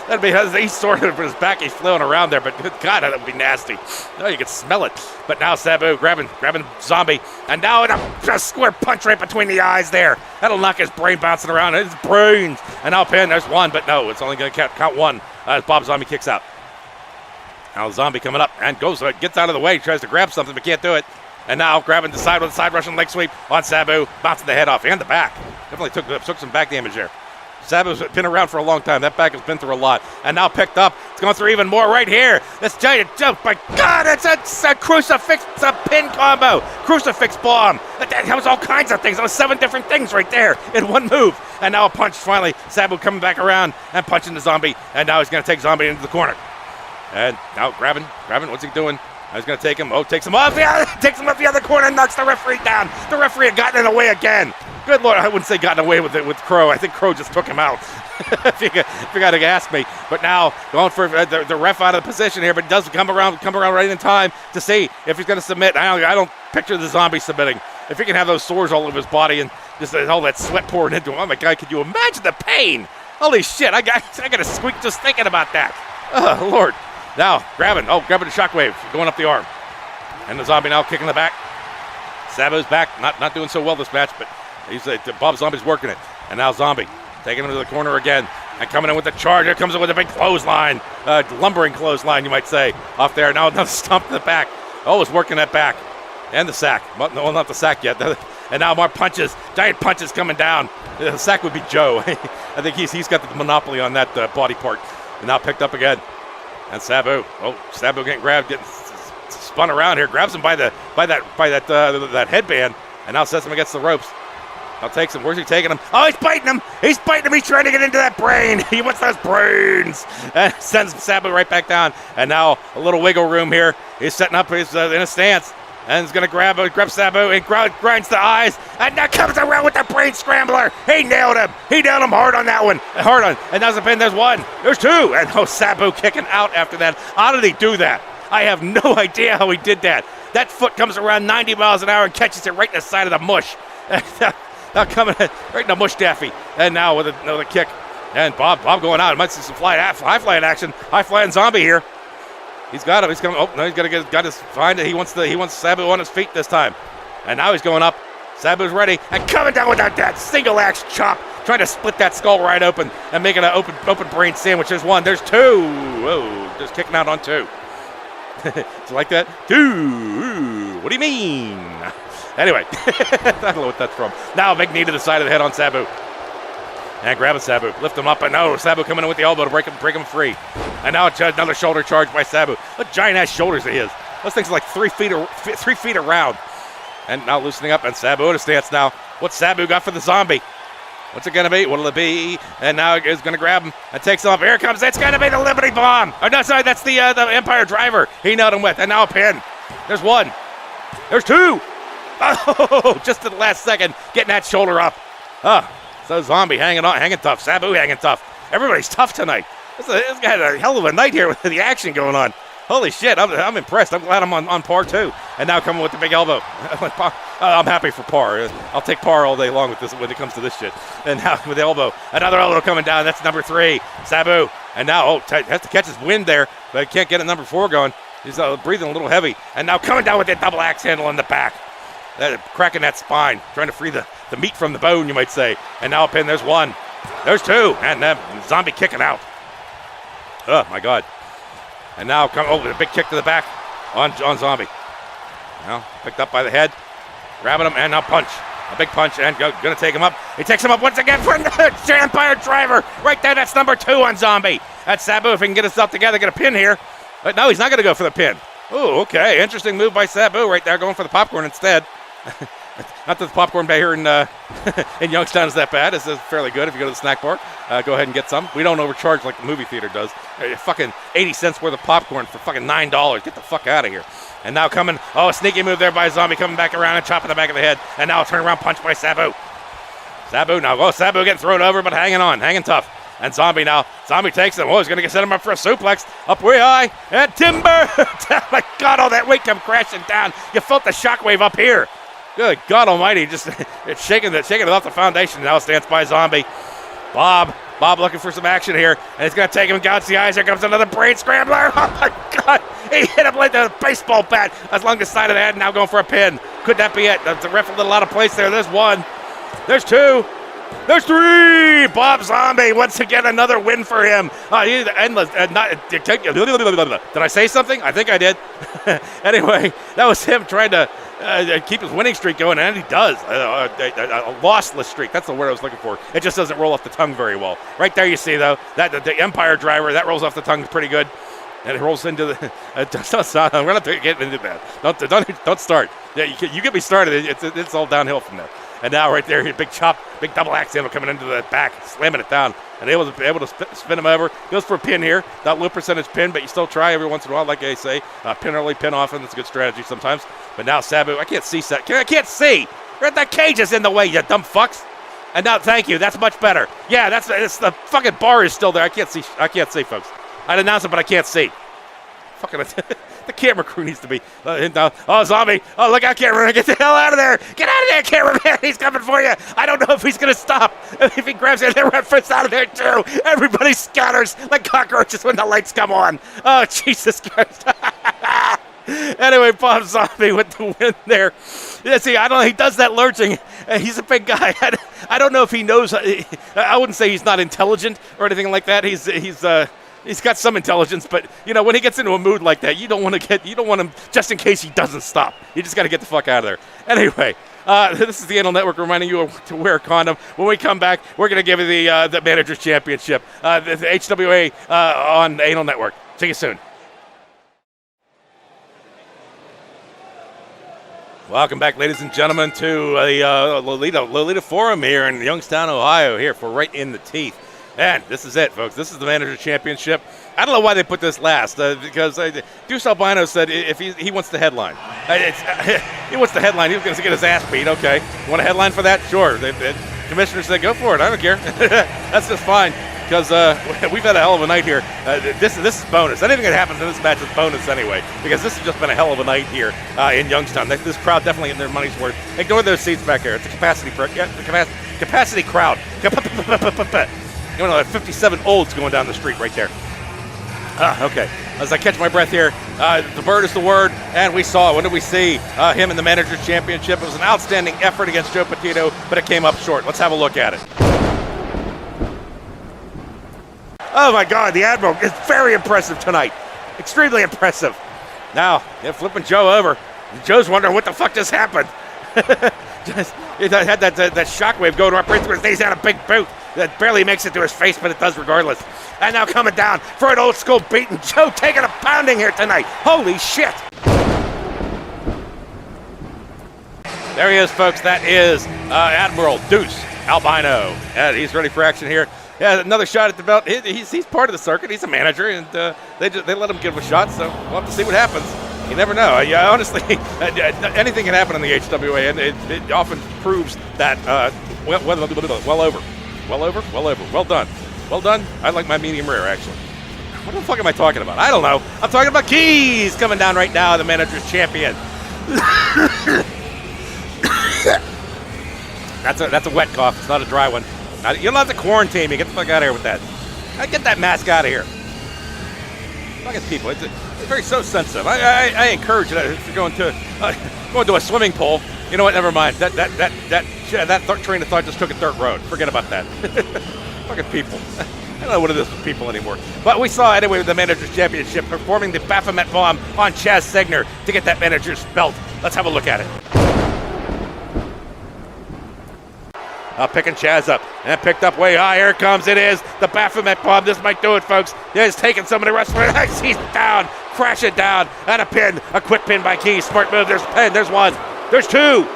That'd be he's sort of his back. He's flailing around there, but good God, that would be nasty. Oh, you could smell it. But now Sabu grabbing Zombie, and now a square punch right between the eyes there. That'll knock his brain bouncing around. His brains. And now pin. There's one, but no, it's only going to count one as Bob Zombie kicks out. Now Zombie coming up and gets out of the way, tries to grab something, but can't do it. And now grabbing the side with a side Russian leg sweep on Sabu, bouncing the head off and the back. Definitely took some back damage there. Sabu's been around for a long time. That back has been through a lot. And now picked up. It's going through even more right here. This giant jump. My God, it's a crucifix. It's a pin combo. Crucifix bomb. That was all kinds of things. That was 7 different things right there in one move. And now a punch finally. Sabu coming back around and punching the Zombie. And now he's going to take Zombie into the corner. And now grabbing. What's he doing? He's going to take him. Oh, takes him off. Yeah, takes him up the other corner and knocks the referee down. The referee had gotten in the way again. Good Lord, I wouldn't say gotten away with it with Crow. I think Crow just took him out, if you got to ask me. But now going for the ref out of the position here, but he does come around right in time to see if he's going to submit. I don't picture the Zombie submitting. If he can have those sores all over his body and just all that sweat pouring into him. Oh my God, could you imagine the pain? Holy shit, I got to squeak just thinking about that. Oh, Lord. Now, grabbing the shockwave, going up the arm. And the Zombie now kicking the back. Sabu's back, not doing so well this match, but Bob Zombie's working it. And now Zombie taking him to the corner again and coming in with the charge. Here comes in with a big clothesline, lumbering clothesline, you might say, off there. Now another stomp in the back. Oh, it's working that back. And the sack. No, not the sack yet. And now more punches, giant punches coming down. The sack would be Joe. I think he's got the monopoly on that body part. And now picked up again. And Sabu getting grabbed, getting spun around here, grabs him by that headband, and now sets him against the ropes. Now takes him. Where's he taking him? Oh, he's biting him. He's trying to get into that brain. He wants those brains. And sends Sabu right back down. And now a little wiggle room here. He's setting up his in a stance. And he's going to grab Sabu and grinds the eyes. And now comes around with the brain scrambler. He nailed him. Hard on that one. Hard on. And there's a pin. There's one. There's two. And Sabu kicking out after that. How did he do that? I have no idea how he did that. That foot comes around 90 miles an hour and catches it right in the side of the mush. Now coming right in the mush daffy. And now with another kick. And Bob going out. Might see some high flying action. High flying Zombie here. He's got him. He's coming. Oh no, he's got to find it. He wants Sabu on his feet this time. And now he's going up. Sabu's ready and coming down with that single axe chop, trying to split that skull right open and make it an open brain sandwich. There's one. There's two. Whoa, just kicking out on two. Do you like that? Two. What do you mean? Anyway, I don't know what that's from. Now a big knee to the side of the head on Sabu. And grabbing Sabu, lift him up, and no, Sabu coming in with the elbow to break him free. And now another shoulder charge by Sabu. What giant-ass shoulders he is. Those things are like 3 feet around. And now loosening up, and Sabu in a stance now. What's Sabu got for the zombie? What's it going to be? What'll it be? And now he's going to grab him and takes him off. Here it comes. It's going to be the Liberty Bomb. Oh, no, sorry, that's the Empire Driver he nailed him with. And now a pin. There's one. There's two. Oh, just at the last second, getting that shoulder up. So Zombie hanging tough. Sabu hanging tough. Everybody's tough tonight. This guy had a hell of a night here with the action going on. Holy shit, I'm impressed. I'm glad I'm on par too. And now coming with the big elbow. I'm happy for par. I'll take par all day long with this when it comes to this shit. And now with the elbow. Another elbow coming down. That's number 3. Sabu. And now, has to catch his wind there, but can't get a number 4 going. He's breathing a little heavy. And now coming down with that double axe handle in the back. Cracking that spine. Trying to free the meat from the bone, you might say. And now a pin. There's 1. There's 2. And Zombie kicking out. Oh, my God. And now a big kick to the back on Zombie. Now picked up by the head. Grabbing him, and now punch. A big punch, and going to take him up. He takes him up once again for another Empire Driver. Right there, that's number 2 on Zombie. That's Sabu, if he can get himself together, get a pin here. But no, he's not going to go for the pin. Oh, okay. Interesting move by Sabu right there, going for the popcorn instead. Not that the popcorn bay here in Youngstown is that bad. It's fairly good if you go to the snack bar. Go ahead and get some. We don't overcharge like the movie theater does. Fucking 80 cents worth of popcorn for fucking $9. Get the fuck out of here. And now coming, a sneaky move there by Zombie, coming back around and chopping the back of the head. And now a turnaround punch by Sabu. Sabu getting thrown over, but hanging tough. And Zombie takes him. He's going to set him up for a suplex. Up way high. And timber. Oh my God, all that weight come crashing down. You felt the shockwave up here. Good God almighty. Just it's shaking it off the foundation. Now stands by Zombie. Bob looking for some action here. And he's going to take him against the eyes. Here comes another brain scrambler. Oh my God. He hit him like a baseball bat along the side of the head. Now going for a pin. Could that be it? The ref a little out of place there. There's 1. There's 2. There's 3! Bob Zombie, once again, another win for him. He's endless. Did I say something? I think I did. Anyway, that was him trying to keep his winning streak going, and he does. A lossless streak. That's the word I was looking for. It just doesn't roll off the tongue very well. Right there you see, though, that the Empire Driver, that rolls off the tongue pretty good. And it rolls into the. I'm going to get into that. Don't start. Yeah, you get me started. It's all downhill from there. And now right there, big chop, big double axe handle coming into the back, slamming it down, and able to spin him over. Goes for a pin here, not low percentage pin, but you still try every once in a while, like they say. Pin early, pin often. That's a good strategy sometimes. But now Sabu, I can't see. I can't see. That cage is in the way, you dumb fucks. And now, thank you. That's much better. Yeah, it's the fucking bar is still there. I can't see, folks. I'd announce it, but I can't see. Fucking. The camera crew needs to be. Zombie. Oh, look out, cameraman. Get the hell out of there. Get out of there, cameraman. He's coming for you. I don't know if he's going to stop. If he grabs it, the reference out of there, too. Everybody scatters like cockroaches when the lights come on. Oh, Jesus Christ. Anyway, Bob Zombie with the win there. Yeah, see, he does that lurching. He's a big guy. I don't know if he knows. I wouldn't say he's not intelligent or anything like that. He's got some intelligence, but when he gets into a mood like that, you don't want him just in case he doesn't stop. You just got to get the fuck out of there. Anyway, this is the Anal Network reminding you to wear a condom. When we come back, we're going to give you the Manager's Championship, the HWA on the Anal Network. See you soon. Welcome back, ladies and gentlemen, to the Lolita Forum here in Youngstown, Ohio. Here for Right in the Teeth. And this is it, folks. This is the Manager Championship. I don't know why they put this last, because Deuce Albino said if he wants the headline. He wants the headline. He was going to get his ass beat. Okay. You want a headline for that? Sure. The commissioner said, go for it. I don't care. That's just fine, because we've had a hell of a night here. This is bonus. Anything that happens in this match is bonus anyway, because this has just been a hell of a night here in Youngstown. This crowd definitely getting their money's worth. Ignore those seats back there. It's a capacity crowd. 57 olds going down the street right there. Okay. As I catch my breath here, the bird is the word, and we saw it. What did we see? Him in the Manager's Championship. It was an outstanding effort against Joe Petito, but it came up short. Let's have a look at it. Oh, my God. The Admiral is very impressive tonight. Extremely impressive. Now, they're flipping Joe over. Joe's wondering what the fuck just happened. It had that shockwave going right through his knees. He had a big boot that barely makes it to his face, but it does regardless. And now coming down for an old school beating. Joe taking a pounding here tonight. Holy shit. There he is, folks. That is Admiral Deuce Albino. And he's ready for action here. Yeah, another shot at the belt. He's part of the circuit. He's a manager, and they let him give a shot, so we'll have to see what happens. You never know. Honestly, anything can happen in the HWA, and it often proves that well over. Well done. I like my medium rare, actually. What the fuck am I talking about? I don't know. I'm talking about Keyz coming down right now, the manager's champion. That's a wet cough. It's not a dry one. You don't have to quarantine me. Get the fuck out of here with that. Get that mask out of here. Fucking people. It's very so sensitive. I encourage that if you're going to a swimming pool. You know what? Never mind. That train of thought just took a dirt road. Forget about that. Fucking people. I don't know what it is with people anymore. But we saw anyway the manager's championship performing the Baphomet bomb on Chaz Segner to get that manager's belt. Let's have a look at it. Picking Chaz up, and picked up way high. Here it comes. It is the Baphomet bomb. This might do it, folks. It is taking some of the wrestler. He's down, crashing down, and a pin, a quick pin by Keyz. Smart move. There's a pin. There's one. There's two.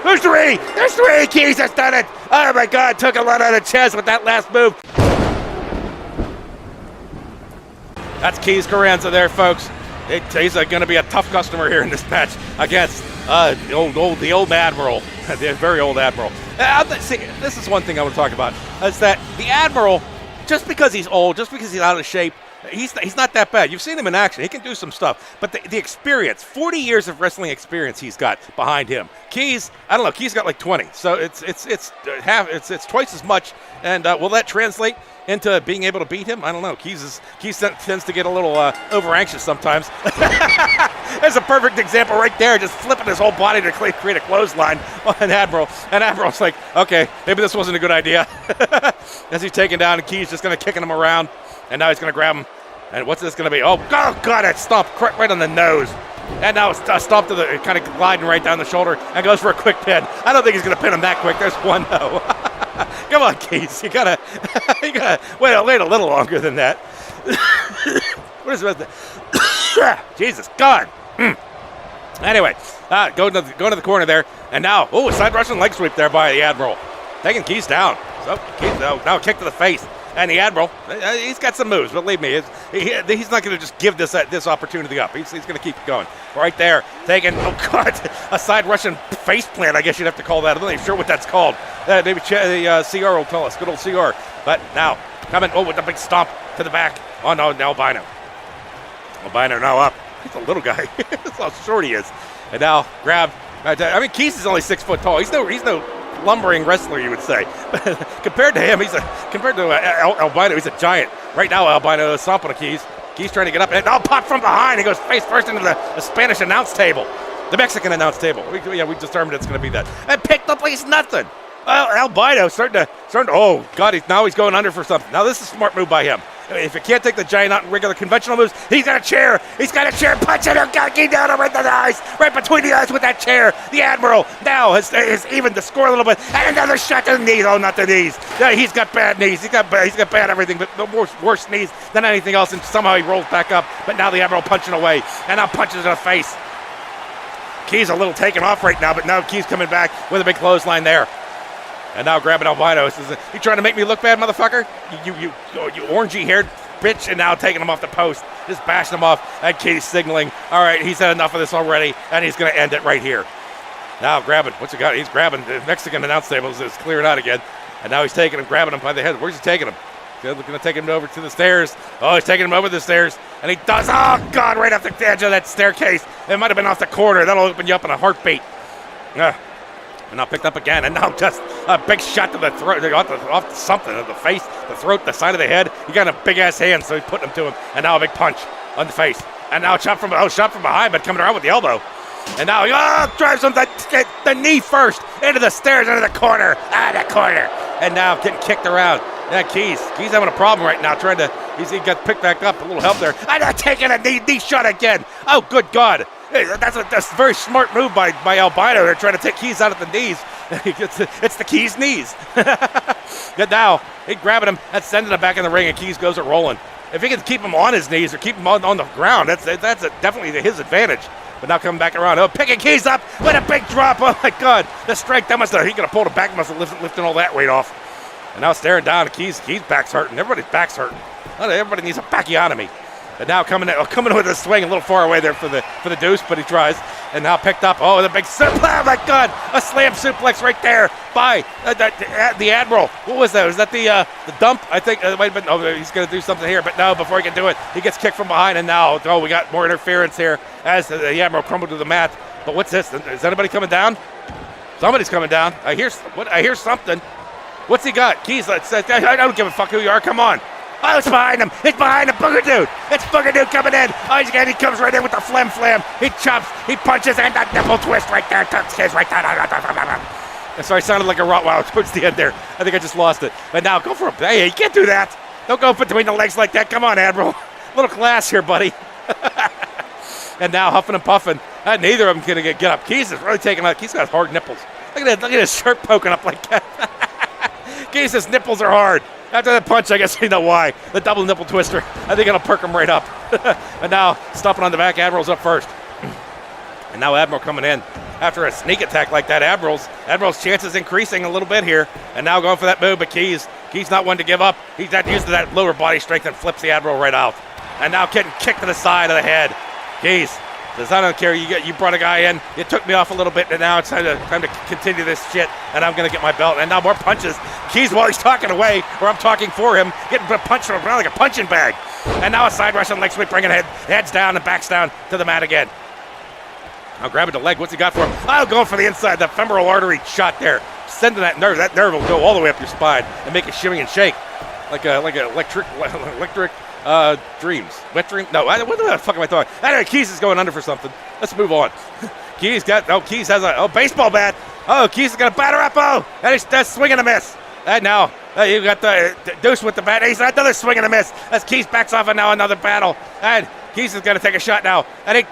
There's three. There's three. Keyz has done it. Oh my God! Took a lot out of Chaz with that last move. That's Keyz Karanza there, folks. He's going to be a tough customer here in this match against the old Admiral, the very old Admiral. See, this is one thing I want to talk about, is that the Admiral, just because he's old, just because he's out of shape, he's not that bad. You've seen him in action. He can do some stuff. But the experience, 40 years of wrestling experience he's got behind him. Keyz, I don't know, Keyz got like 20. So it's twice as much. And will that translate into being able to beat him? I don't know. Keyz tends to get a little over anxious sometimes. There's a perfect example right there, just flipping his whole body to create a clothesline on Admiral. And Admiral's like, okay, maybe this wasn't a good idea. As he's taken down, and Keyz just going to kicking him around. And now he's going to grab him. And what's this going to be? Oh, God, it stomped right on the nose. And now it's stomped to the kind of gliding right down the shoulder and goes for a quick pin. I don't think he's going to pin him that quick. There's one, though. Come on, Keyz. You gotta wait a little longer than that. What is it? Jesus, God. Anyway, going to the corner there. And now, a side Russian leg sweep there by the Admiral. Taking Keyz down. So Keyz now a kick to the face. And the Admiral, he's got some moves, believe me. He's not going to just give this opportunity up. He's going to keep going. Right there, taking, a side Russian face plant, I guess you'd have to call that. I'm not even sure what that's called. Maybe the CR will tell us, good old CR. But now, coming, with a big stomp to the back. Oh, no, Albino. Albino now up. He's a little guy. That's how short he is. And now, grab. Keyz is only 6 foot tall. He's no lumbering wrestler, you would say. compared to him, compared to Albino, he's a giant. Right now, Albino is stomping on Keyz. Keyz trying to get up, and pop from behind. He goes face first into the Spanish announce table, the Mexican announce table. We determined it's going to be that. And picked up like nothing. Albino starting to. Oh God, he's going under for something. Now this is a smart move by him. If you can't take the giant out in regular conventional moves, he's got a chair. He's got a chair. Punching him. Get down him right in the eyes. Right between the eyes with that chair. The Admiral now has even to score a little bit. And another shot to the knees. Oh, not the knees. He's got bad knees. He's got bad everything, but the worse knees than anything else. And somehow he rolls back up. But now the Admiral punching away. And now punches in the face. Keyz a little taken off right now, but now Keyz coming back with a big clothesline there. And now grabbing Albino. You trying to make me look bad, motherfucker? You orangey-haired bitch. And now taking him off the post. Just bashing him off. And Keyz signaling. All right, he's had enough of this already. And he's going to end it right here. Now grabbing. What's he got? He's grabbing. The Mexican announce table is clearing out again. And now he's taking him, grabbing him by the head. Where's he taking him? He's going to take him over to the stairs. Oh, he's taking him over the stairs. And he does. Oh, God, right off the edge of that staircase. It might have been off the corner. That'll open you up in a heartbeat. And now picked up again, and now just a big shot to the throat, off something, the face, the throat, the side of the head. He got a big-ass hand, so he's putting him to him. And now a big punch on the face. And now shot from behind, but coming around with the elbow. And now he drives him the knee first, into the stairs, into the corner. That corner. And now getting kicked around. Yeah, Keyz having a problem right now, he got picked back up, a little help there. And now taking a knee shot again. Oh, good God. Hey, that's a very smart move by Albino. They're trying to take Keyz out at the knees. It's the Keyz knees. Good now. He's grabbing him and sending him back in the ring, and Keyz goes it rolling. If he can keep him on his knees or keep him on the ground, that's definitely to his advantage. But now coming back around. Oh, picking Keyz up with a big drop. Oh, my God. The strength, he could have pulled it back, must have lifting all that weight off. And now staring down at Keyz back's hurting. Everybody's back's hurting. Everybody needs a backiotomy. And now coming with a swing a little far away there for the Deuce, but he tries. And now picked up. Oh, the big suplex. Oh, my God. A slam suplex right there by the Admiral. What was that? Was that the dump? I think it might have been. Oh, he's going to do something here. But no, before he can do it, he gets kicked from behind. And now, we got more interference here as the Admiral crumbled to the mat. But what's this? Is anybody coming down? Somebody's coming down. I hear something. What's he got? Keyz, I don't give a fuck who you are. Come on. Oh, it's behind him. It's behind him. Booger Dude. It's Booger Dude coming in. Oh, he comes right in with the flam. He chops. He punches, and that nipple twist right there. Tucks his right there. Sorry, sounded like a Rottweiler towards the end there. I think I just lost it. But now, go for him. Hey, you can't do that. Don't go between the legs like that. Come on, Admiral. A little class here, buddy. And now huffing and puffing. Neither of them going to get up. Keyz is really taking out. Keyz got hard nipples. Look at his shirt poking up like that. Keyz's nipples are hard. After that punch, I guess you know why. The double nipple twister. I think it'll perk him right up. And now, stomping on the back, Admiral's up first. And now Admiral coming in. After a sneak attack like that, Admiral's chances increasing a little bit here. And now going for that move, but Keyz not one to give up. He's not used to that lower body strength and flips the Admiral right out. And now getting kicked to the side of the head. Keyz says, I don't care, you brought a guy in, you took me off a little bit, and now it's time to continue this shit, and I'm going to get my belt. And now more punches. Keyz, while he's talking away, or I'm talking for him, getting punched around like a punching bag. And now a side rush and leg sweep, bringing heads down and backs down to the mat again. Now grabbing the leg, what's he got for him? Oh, going for the inside, the femoral artery shot there. Sending that nerve will go all the way up your spine and make it shimmy and shake. Like electric dreams. Wet dream? No, what the fuck am I talking? Anyway, Keyz is going under for something. Let's move on. Keyz has a baseball bat. Oh, Keyz is going to batter up. Oh, and that's swing and a miss. And now you got the Deuce with the bat. He's another swing and a miss. As Keyz backs off, and now another battle. And Keyz is going to take a shot now. And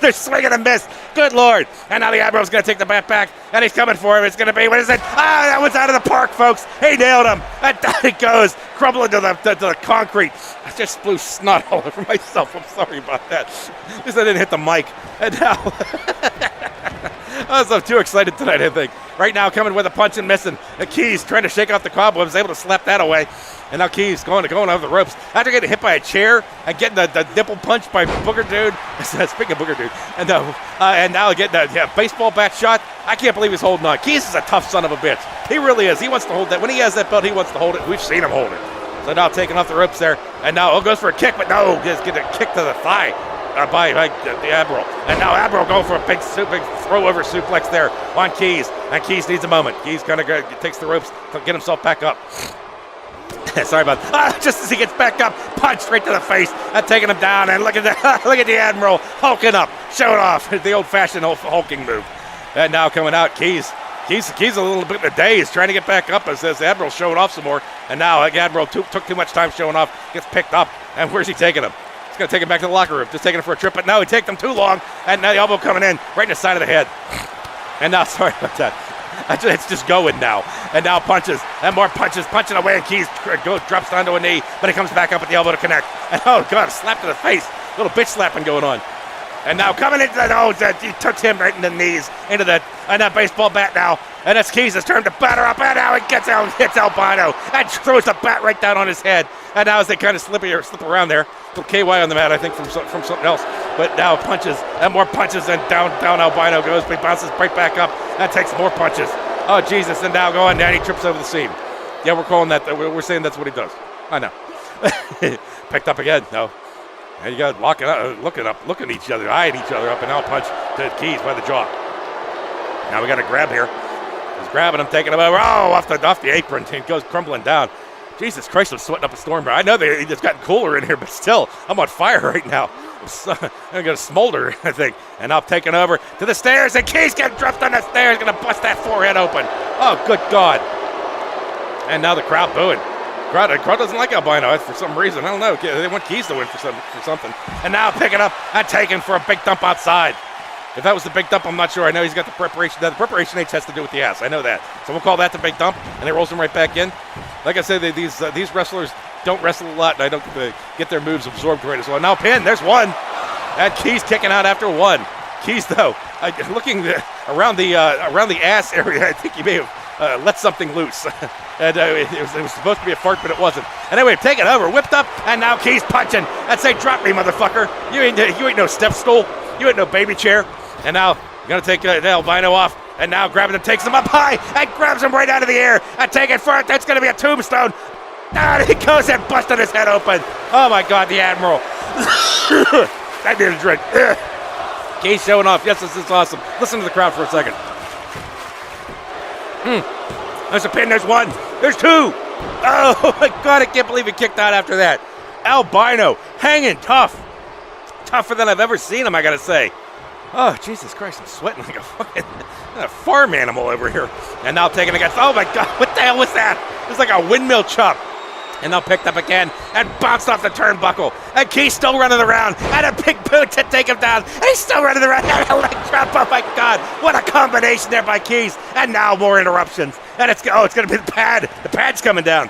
they're swinging and a miss. Good Lord. And now the Admiral's going to take the bat back. And he's coming for him. It's going to be, what is it? Ah, that one's out of the park, folks. He nailed him. And down it goes, crumbling to the concrete. I just blew snot all over myself. I'm sorry about that. At least I didn't hit the mic. And now, I'm too excited tonight, I think. Right now, coming with a punch and missing. And Keyz trying to shake off the cobwebs, able to slap that away. And now Keyz going over the ropes. After getting hit by a chair and getting the nipple punch by Booger Dude. Speaking of Booger Dude. And now getting a baseball bat shot. I can't believe he's holding on. Keyz is a tough son of a bitch. He really is. He wants to hold that. When he has that belt, he wants to hold it. We've seen him hold it. So now taking off the ropes there. And now goes for a kick, but no, just get a kick to the thigh by the Admiral. And now Admiral going for a big throw-over suplex there on Keyz. And Keyz needs a moment. Keyz kind of takes the ropes to get himself back up. Sorry about that. Just as he gets back up, punch straight to the face and taking him down. And look at that. Look at the Admiral hulking up, showing off the old-fashioned hulking move. And now coming out, Keyz a little bit in a daze, trying to get back up as the Admiral showing off some more. And now Admiral took too much time showing off, gets picked up. And where's he taking him? He's going to take him back to the locker room, just taking him for a trip. But now he takes them too long. And now the elbow coming in right in the side of the head. And now, sorry about that. It's just going now. And now punches. And more punches. Punching away. And Keyz drops down to a knee. But he comes back up with the elbow to connect. And oh, God, slap to the face. Little bitch slapping going on. And now coming into the nose. He took him right in the knees. Into that baseball bat now. And it's Keyz' turn to batter up. And now he hits Albino. And throws the bat right down on his head. And now as they kind of slip around there. Little KY on the mat, I think, from something else. But now punches. And more punches. And down Albino goes. But he bounces right back up. And takes more punches. Oh, Jesus. And now going down. He trips over the seam. Yeah, we're calling that. We're saying that's what he does. I know. Picked up again. No. And you got looking at each other, eyeing each other up, and now a punch to Keyz by the jaw. Now we got a grab here. He's grabbing him, taking him over. Oh, off the apron. He goes crumbling down. Jesus Christ, I'm sweating up a storm. I know it's gotten cooler in here, but still, I'm on fire right now. I'm going to smolder, I think. And now taking over to the stairs, and Keyz gets dropped on the stairs, going to bust that forehead open. Oh, good God. And now the crowd booing. Crowd doesn't like Albino for some reason. I don't know. They want Keyz to win for something. And now picking up and taking for a big dump outside. If that was the big dump, I'm not sure. I know he's got the preparation. The preparation H has to do with the ass. I know that. So we'll call that the big dump, and it rolls him right back in. Like I said, these wrestlers don't wrestle a lot, and I don't get their moves absorbed quite as well. Now pin, there's one. And Keyz kicking out after one. Keyz, though, looking around the ass area, I think he may have let something loose. And it was supposed to be a fart, but it wasn't. Anyway, take it over, whipped up, and now Keyz punching. I'd say, drop me, motherfucker. You ain't no step stool. You ain't no baby chair. And now you're gonna take the Albino off, and now grabbing him, takes him up high, and grabs him right out of the air. And take it for it. That's gonna be a tombstone. And he goes and busted his head open. Oh my God, the Admiral. I need a drink. Keyz showing off. Yes, this is awesome. Listen to the crowd for a second. There's a pin. There's one. There's two. Oh my God, I can't believe he kicked out after that. Albino hanging tough. Tougher than I've ever seen him, I gotta say. Oh, Jesus Christ, I'm sweating like a fucking farm animal over here. And now taking against, oh my God, what the hell was that? It's like a windmill chop. And now picked up again and bounced off the turnbuckle. And Keyz still running around. And a big boot to take him down. And he's still running around. And a leg drop. Oh my God. What a combination there by Keyz. And now more interruptions. And it's going to be the pad. The pad's coming down.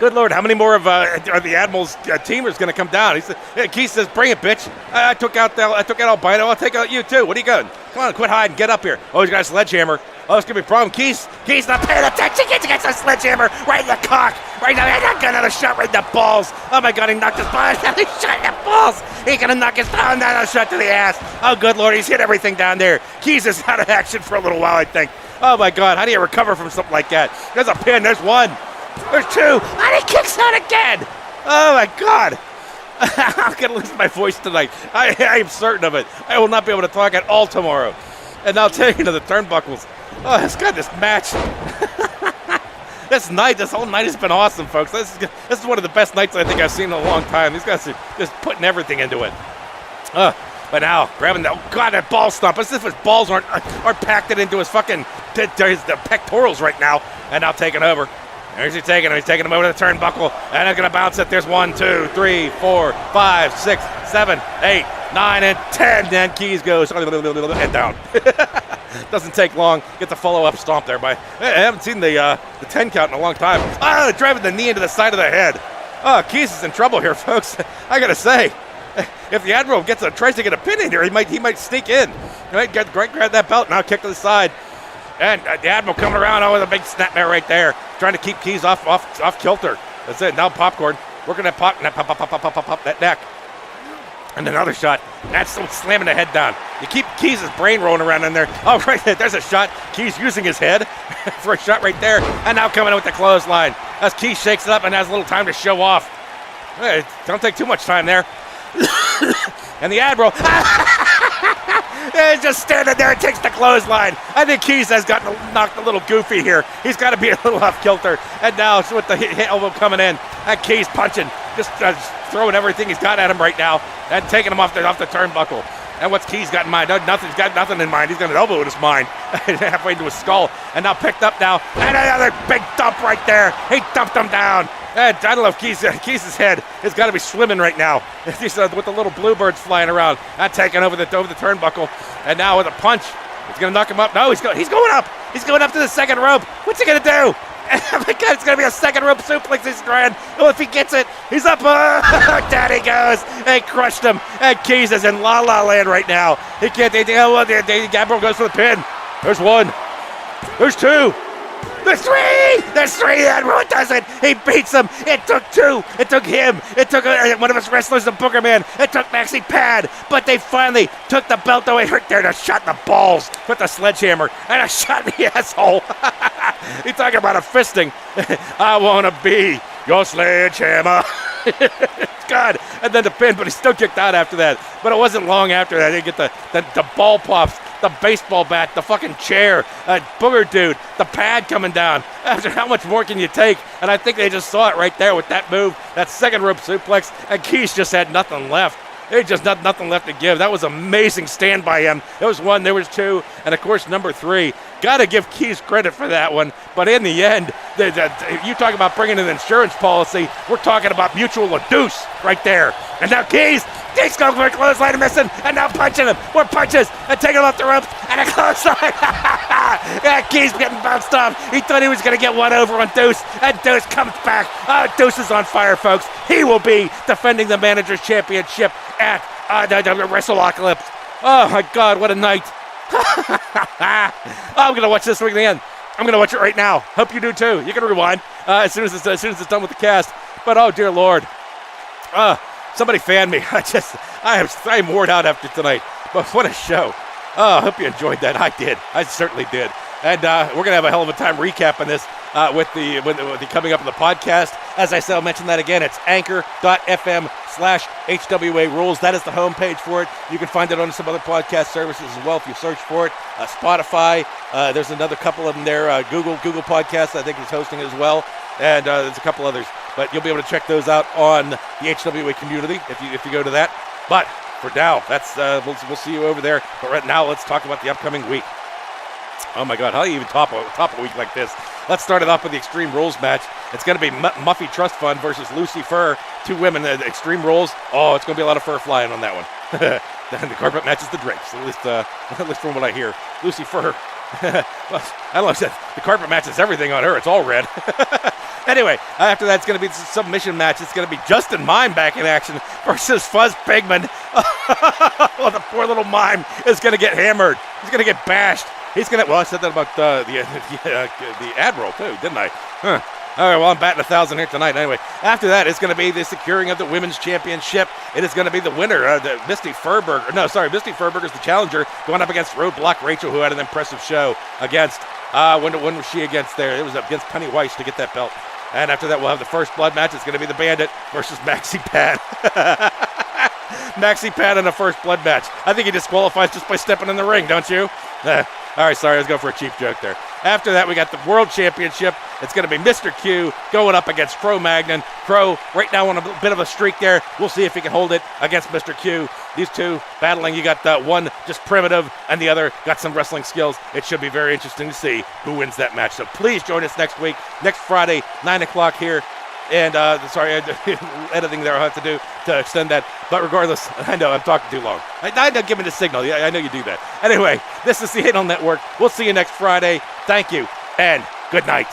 Good Lord, how many more of are the Admiral's teamers going to come down? Keyz says, bring it, bitch. I took out Albino. I'll take out you too. What are you going? Come on, quit hiding. Get up here. Oh, he's got a sledgehammer. Oh, it's going to be a problem. Keyz not paying attention. Keyz gets a sledgehammer right in the cock. Right now, he's got another shot right in the balls. Oh, my God, he knocked his balls. He shot in the balls. He's going to knock his balls. Another shot to the ass. Oh, good Lord, he's hit everything down there. Keyz is out of action for a little while, I think. Oh, my God, how do you recover from something like that? There's a pin. There's one. There's two. And he kicks out again. Oh, my God. I'm going to lose my voice tonight. I am certain of it. I will not be able to talk at all tomorrow. And now taking to the turnbuckles. Oh, this match. This whole night has been awesome, folks. This is one of the best nights I think I've seen in a long time. These guys are just putting everything into it. But now, grabbing that ball stomp. As if his balls aren't packed it into his fucking the pectorals right now. And now taking over. There's he taking him. He's taking him over to the turnbuckle. And he's going to bounce it. There's 1, 2, 3, 4, 5, 6, 7, 8, 9, and 10. Then Keyz goes and down. Doesn't take long. Gets a follow-up stomp there. I haven't seen the 10 count in a long time. Driving the knee into the side of the head. Oh, Keyz is in trouble here, folks. I got to say, if the Admiral tries to get a pin in here, he might sneak in. He might grab that belt, now kick to the side. And the Admiral coming around with a big snapmare right there, trying to keep Keyz off kilter. That's it. Now popcorn, working that pop that neck. And another shot. That's slamming the head down. You keep Key's brain rolling around in there. Oh, right there. There's a shot. Keyz using his head for a shot right there. And now coming in with the clothesline. As Keyz shakes it up and has a little time to show off. Hey, don't take too much time there. And the Admiral is just standing there and takes the clothesline. I think Keyz has gotten knocked a little goofy here. He's got to be a little off kilter. And now it's with the elbow coming in. And Keyz punching. Just throwing everything he's got at him right now. And taking him off the turnbuckle. And what's Keyz got in mind? He's got nothing in mind. He's got an elbow in his mind. Halfway into his skull. And now picked up now. And another big dump right there. He dumped him down. And I don't know if Key's head has got to be swimming right now. He's with the little bluebirds flying around. And taking over the turnbuckle. And now with a punch. He's going to knock him up. No, he's going up. He's going up to the second rope. What's he going to do? Oh my God, it's going to be a second rope suplex. He's grand. Oh, if he gets it, he's up. Down he goes. They crushed him. And Keyz is in La La Land right now. He can't. Admiral goes for the pin. There's one. There's two. There's three. There's three. The Admiral does it. He beats him. It took two. It took him. It took one of his wrestlers, the Booger Man. It took Maxi Pad. But they finally took the belt away right there and a shot in the balls with the sledgehammer and a shot in the asshole. He's talking about a fisting. I want to be your sledgehammer. God. And then the pin, but he still kicked out after that. But it wasn't long after that. They get the ball pops, the baseball bat, the fucking chair, Booger dude, the pad coming down. After how much more can you take? And I think they just saw it right there with that move, that second rope suplex, and Keyz just had nothing left. There's just nothing left to give. That was amazing stand by him. There was 1, there was 2, and of course number 3. Got to give Keyz credit for that one. But in the end, you talk about bringing an insurance policy. We're talking about mutual deuce right there. And now Keyz going for a clothesline and missing, and now punching him. More punches, and taking him off the ropes, and a clothesline. Yeah, Keyz getting bounced off. He thought he was going to get one over on Deuce, and Deuce comes back. Deuce is on fire, folks. He will be defending the Manager's Championship at WrestleApocalypse. Oh, my God, what a night. I'm going to watch this thing again. I'm going to watch it right now. Hope you do, too. You can rewind as soon as it's done with the cast. But, oh, dear Lord. Somebody fan me. I am worn out after tonight. But what a show. Oh, I hope you enjoyed that. I did. I certainly did. And we're going to have a hell of a time recapping this with the coming up in the podcast. As I said, I'll mention that again. It's anchor.fm/HWA rules. That is the homepage for it. You can find it on some other podcast services as well if you search for it. Spotify. There's another couple of them there. Google Podcasts, I think, is hosting as well. And there's a couple others. But you'll be able to check those out on the HWA community if you go to that. But for now, that's we'll see you over there. But right now, let's talk about the upcoming week. Oh my God, how do you even top a week like this? Let's start it off with the Extreme Rules match. It's going to be Muffy Trust Fund versus Lucy Fur. 2 women, the Extreme Rules. Oh, it's going to be a lot of fur flying on that one. The carpet matches the drapes, at least from what I hear. Lucy Fur. Well, I love that. The carpet matches everything on her. It's all red. Anyway, after that, it's going to be the submission match. It's going to be Justin Mime back in action versus Fuzz Pigman. Oh, the poor little mime is going to get hammered. He's going to get bashed. He's going to, well, I said that about the Admiral, too, didn't I? Huh. All right, well, I'm batting 1,000 here tonight. Anyway, after that, it's going to be the securing of the Women's Championship. It is going to be the winner, Misty Furberger. No, sorry, Misty Furberger's the challenger, going up against Roadblock Rachel, who had an impressive show against, when was she against there? It was against Penny Weiss to get that belt. And after that, we'll have the first blood match. It's going to be the Bandit versus Maxi Pad. Maxi Pad in a first blood match. I think he disqualifies just by stepping in the ring, don't you? All right, sorry, I was going for a cheap joke there. After that, we got the World Championship. It's going to be Mr. Q going up against Magnon. Crow right now on a bit of a streak there. We'll see if he can hold it against Mr. Q. These two battling. You got one just primitive and the other got some wrestling skills. It should be very interesting to see who wins that match. So please join us next week, next Friday, 9 o'clock here. And sorry, editing there I'll have to do to extend that. But regardless, I know I'm talking too long. I know, give me the signal. Yeah, I know you do that. Anyway, this is the Anal Network. We'll see you next Friday. Thank you, and good night.